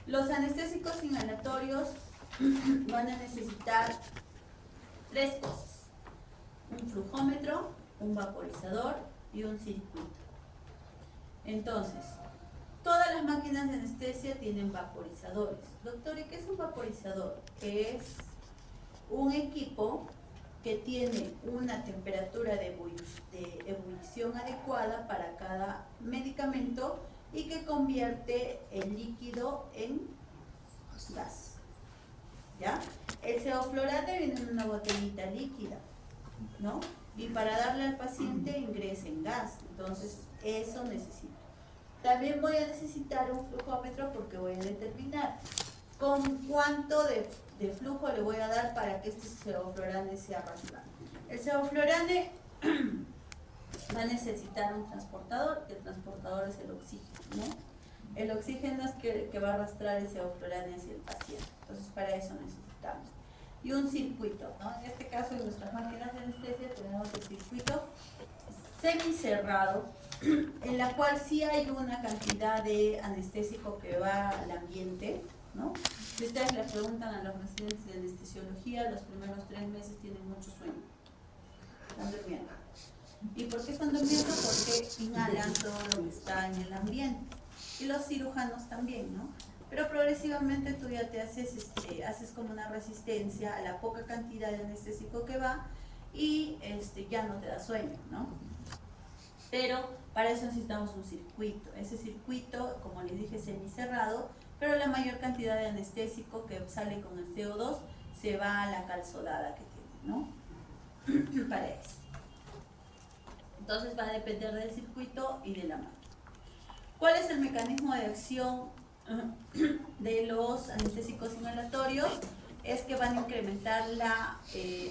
Los anestésicos inhalatorios van a necesitar 3 cosas: un flujómetro, un vaporizador y un circuito. Entonces, todas las máquinas de anestesia tienen vaporizadores. Doctor, ¿y qué es un vaporizador? Es un equipo que tiene una temperatura de ebullición adecuada para cada medicamento y que convierte el líquido en gas, ¿ya? El sevoflurane viene en una botellita líquida, ¿no? Y para darle al paciente ingresa en gas, entonces eso necesito. También voy a necesitar un flujómetro porque voy a determinar con cuánto de flujo le voy a dar para que este sevoflurane sea racional. El sevoflurane va a necesitar un transportador, que el transportador es el oxígeno, ¿no? El oxígeno es que va a arrastrar el sevoflurane hacia el paciente, entonces para eso necesitamos. y un circuito, ¿no? En este caso, en nuestras máquinas de anestesia tenemos el circuito semicerrado, en la cual sí hay una cantidad de anestésico que va al ambiente, ¿no? Si ustedes le preguntan a los residentes de anestesiología, los primeros 3 meses tienen mucho sueño, están durmiendo. ¿Y por qué están durmiendo? Porque inhalan todo lo que está en el ambiente. Y los cirujanos también, ¿no? Pero progresivamente tú ya te haces como una resistencia a la poca cantidad de anestésico que va y ya no te da sueño, ¿no? Pero para eso necesitamos un circuito. Ese circuito, como les dije, es semicerrado, pero la mayor cantidad de anestésico que sale con el CO2 se va a la calzodada que tiene, ¿no? Para eso. Entonces va a depender del circuito y de la máquina. ¿Cuál es el mecanismo de acción de los anestésicos inhalatorios? Es que van a incrementar la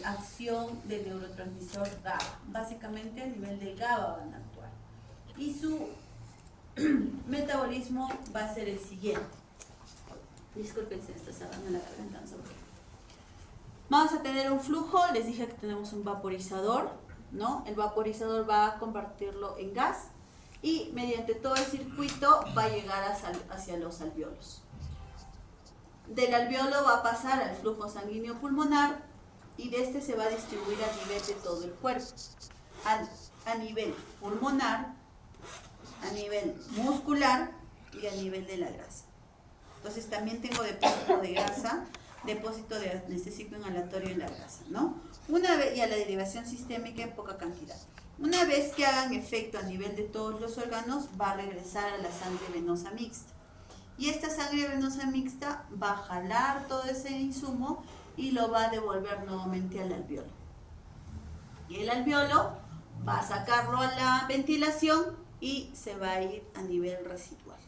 acción del neurotransmisor GABA. Básicamente a nivel de GABA van a actuar. Y su metabolismo va a ser el siguiente. Disculpen, se me está cerrando la garganta. Vamos a tener un flujo, les dije que tenemos un vaporizador, ¿no? El vaporizador va a convertirlo en gas y mediante todo el circuito va a llegar hacia los alvéolos. Del alvéolo va a pasar al flujo sanguíneo pulmonar y de este se va a distribuir a nivel de todo el cuerpo, a nivel pulmonar, a nivel muscular y a nivel de la grasa. Entonces también tengo depósito de grasa, depósito de anestésico inhalatorio en la grasa, ¿no? Una vez, y a la derivación sistémica en poca cantidad. Una vez que hagan efecto a nivel de todos los órganos, va a regresar a la sangre venosa mixta. Y esta sangre venosa mixta va a jalar todo ese insumo y lo va a devolver nuevamente al alvéolo. Y el alvéolo va a sacarlo a la ventilación y se va a ir a nivel residual.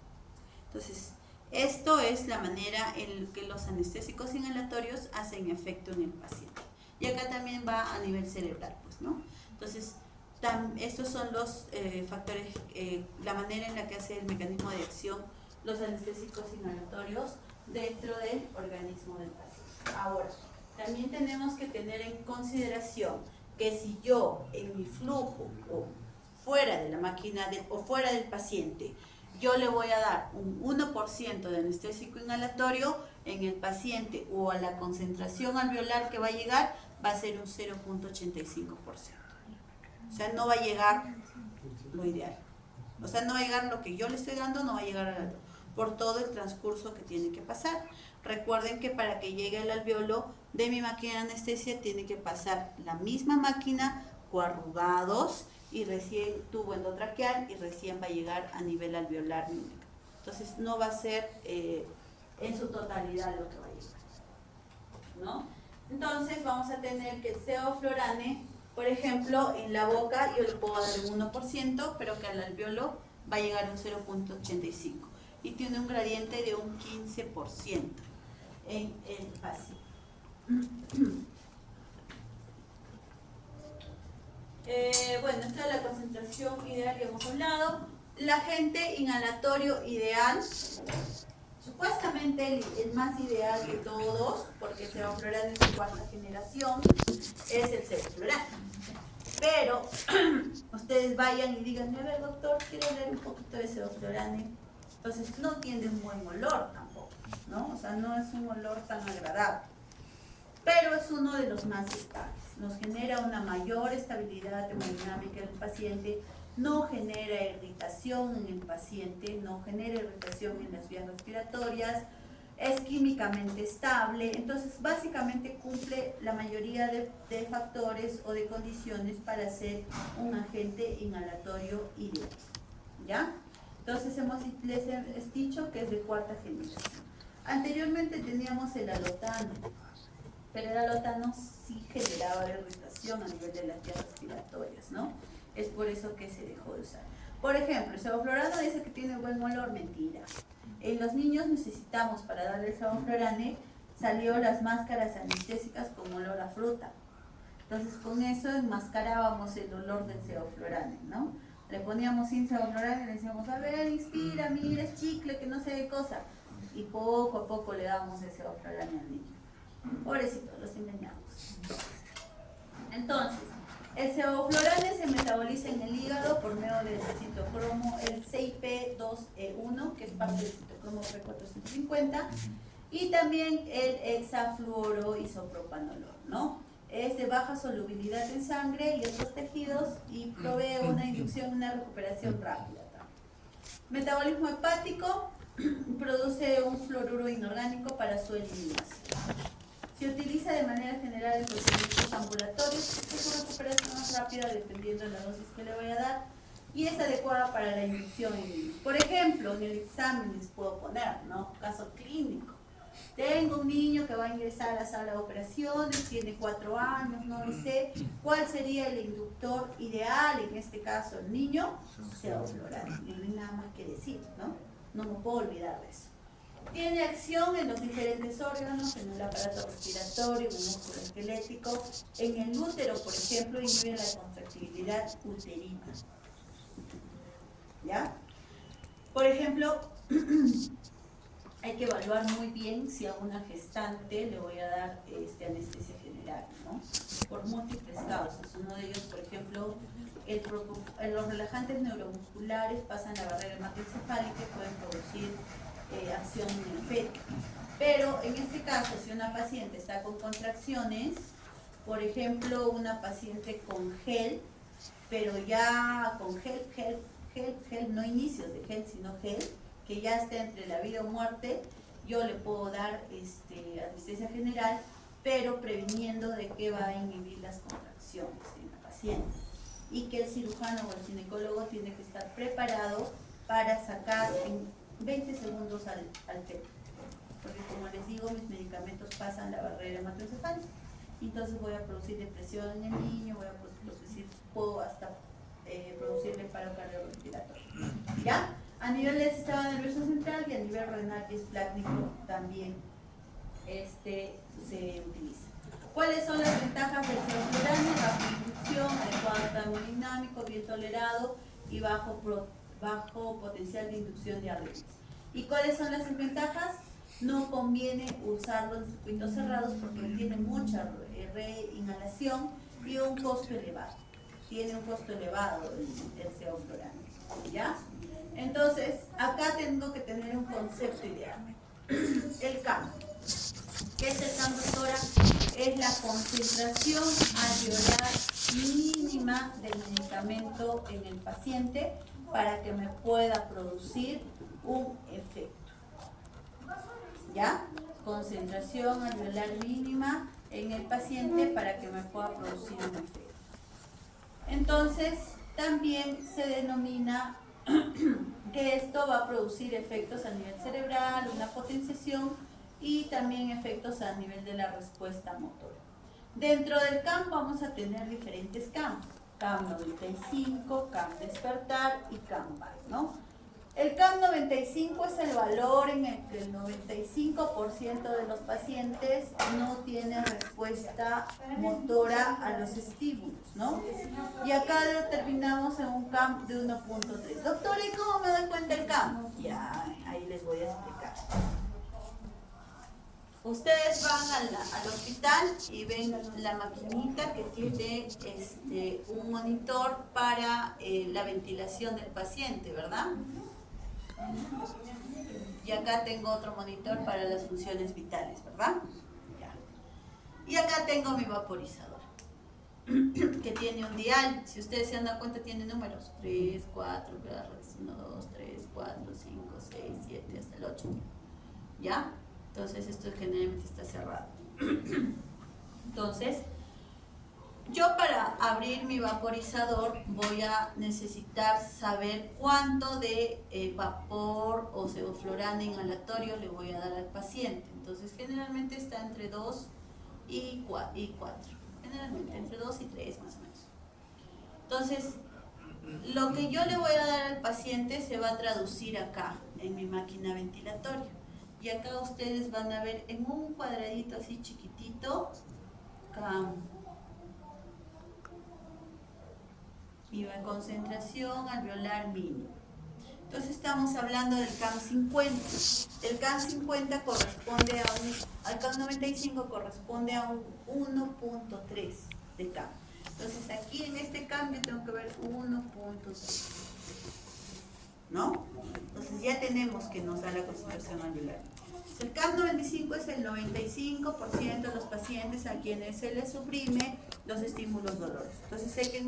Entonces, esto es la manera en que los anestésicos inhalatorios hacen efecto en el paciente. Y acá también va a nivel cerebral, pues, ¿no? Entonces, estos son los factores, la manera en la que hace el mecanismo de acción los anestésicos inhalatorios dentro del organismo del paciente. Ahora, también tenemos que tener en consideración que si yo en mi flujo o fuera de la máquina o fuera del paciente, yo le voy a dar un 1% de anestésico inhalatorio, en el paciente o a la concentración alveolar que va a llegar va a ser un 0.85%. O sea, no va a llegar lo ideal. O sea, no va a llegar lo que yo le estoy dando, no va a llegar por todo el transcurso que tiene que pasar. Recuerden que para que llegue al alvéolo de mi máquina de anestesia tiene que pasar la misma máquina coarrugados y recién tubo endotraqueal y recién va a llegar a nivel alveolar mímico. Entonces no va a ser en su totalidad lo que va a llegar, ¿no? Entonces vamos a tener que el sevoflurane, por ejemplo, en la boca yo le puedo dar un 1%, pero que al alvéolo va a llegar a un 0.85 y tiene un gradiente de un 15% en el paciente. Bueno, esta es la concentración ideal que hemos hablado. El agente inhalatorio ideal, supuestamente el más ideal de todos, porque el sevoflurane es de 4ª generación, es el sevoflurane. Pero ustedes vayan y digan, a ver doctor, quiero leer un poquito de sevoflurane. Entonces no tiene un buen olor tampoco, ¿no? O sea, no es un olor tan agradable. Pero es uno de los más estables. Nos genera una mayor estabilidad hemodinámica en el paciente, no genera irritación en el paciente, no genera irritación en las vías respiratorias, es químicamente estable. Entonces, básicamente cumple la mayoría de factores o de condiciones para ser un agente inhalatorio ideal, ¿ya? Entonces, les he dicho que es de 4ª generación. Anteriormente teníamos el alotano, pero el alotano sí generaba irritación a nivel de las vías respiratorias, ¿no? Es por eso que se dejó de usar. Por ejemplo, el sevoflurane dice que tiene buen olor, mentira. En los niños necesitamos, para darle el sevoflurane, salió las máscaras anestésicas con olor a fruta. Entonces con eso enmascarábamos el olor del sevoflurane, ¿no? Le poníamos sin sevoflurane y le decíamos, a ver, inspira, mira, es chicle, que no sé qué cosa. Y poco a poco le dábamos el sevoflurane al niño. Pobrecito, los inventamos. Entonces, el sevoflurane se metaboliza en el hígado por medio del citocromo, el CYP2E1, que es parte del citocromo P450, y también el hexafluoroisopropanolol, ¿no? Es de baja solubilidad en sangre y otros tejidos y provee una inducción, una recuperación rápida. Metabolismo hepático, produce un fluoruro inorgánico para su eliminación. Se utiliza de manera general en procedimientos ambulatorios, porque su recuperación es rápida dependiendo de la dosis que le vaya a dar y es adecuada para la inducción en niños. Por ejemplo, en el examen les puedo poner, ¿no? Caso clínico. Tengo un niño que va a ingresar a la sala de operaciones, tiene 4 años, no lo sé. ¿Cuál sería el inductor ideal? En este caso, el niño sevoflurane. No hay nada más que decir, ¿no? No me puedo olvidar de eso. Tiene acción en los diferentes órganos, en el aparato respiratorio, en el músculo esquelético, en el útero, por ejemplo, inhibe la contractibilidad uterina. ¿Ya? Por ejemplo, hay que evaluar muy bien si a una gestante le voy a dar anestesia general, ¿no? Por múltiples causas. Uno de ellos, por ejemplo, los relajantes neuromusculares pasan la barrera hematoencefálica y pueden producir acción en el feto. Pero en este caso, si una paciente está con contracciones, por ejemplo, una paciente con gel, pero ya con gel, no inicios de gel, sino gel, que ya está entre la vida o muerte, yo le puedo dar anestesia general, pero previniendo de que va a inhibir las contracciones en la paciente. Y que el cirujano o el ginecólogo tiene que estar preparado para sacar en 20 segundos al feto. Porque como les digo, mis medicamentos pasan la barrera hematoencefálica. Entonces voy a producir depresión en el niño, puedo hasta producirle paro cardiorrespiratorio. ¿Ya? A nivel del sistema nervioso central y a nivel renal y esplácnico también se utiliza. ¿Cuáles son las ventajas del sevoflurane? Baja inducción, adecuado estado hemodinámico, bien tolerado y bajo potencial de inducción de arritmias. ¿Y cuáles son las desventajas? No conviene usarlo en circuitos cerrados porque tiene mucha reinhalación y un costo elevado. Tiene un costo elevado el sevoflurane, ¿ya? Entonces, acá tengo que tener un concepto ideal. El CAM. ¿Qué es el CAM, doctora? Es la concentración alveolar mínima del medicamento en el paciente para que me pueda producir un efecto. ¿Ya? Concentración alveolar mínima en el paciente para que me pueda producir un efecto. Entonces, también se denomina que esto va a producir efectos a nivel cerebral, una potenciación y también efectos a nivel de la respuesta motora. Dentro del CAM vamos a tener diferentes CAM. CAM 95, CAM despertar y CAM VAR, ¿no? El CAM 95 es el valor en el que el 95% de los pacientes no tienen respuesta motora a los estímulos, ¿no? Y acá determinamos en un CAM de 1.3. Doctor, ¿y cómo me doy cuenta el CAM? Ya, ahí les voy a explicar. Ustedes van al hospital y ven la maquinita que tiene un monitor para la ventilación del paciente, ¿verdad? Y acá tengo otro monitor para las funciones vitales, ¿verdad? Ya. Y acá tengo mi vaporizador, que tiene un dial. Si ustedes se han dado cuenta, tiene números. 3, 4, 1, 2, 3, 4, 5, 6, 7, hasta el 8. ¿Ya? Entonces esto generalmente está cerrado. Entonces, yo para abrir mi vaporizador voy a necesitar saber cuánto de vapor o sevoflurane inhalatorio le voy a dar al paciente. Entonces generalmente está entre 2 y 4. Generalmente entre 2 y 3 más o menos. Entonces, lo que yo le voy a dar al paciente se va a traducir acá en mi máquina ventilatoria. Y acá ustedes van a ver en un cuadradito así chiquitito, CAM. Y en concentración alveolar mínima. Entonces estamos hablando del CAM 50. El CAM 50 corresponde al CAM 95 corresponde a un 1.3 de CAM. Entonces aquí en este cambio tengo que ver 1.3, ¿no? Entonces ya tenemos que nos da la concentración angular. El CAP95 es el 95% de los pacientes a quienes se les suprime los estímulos dolorosos. Entonces sé que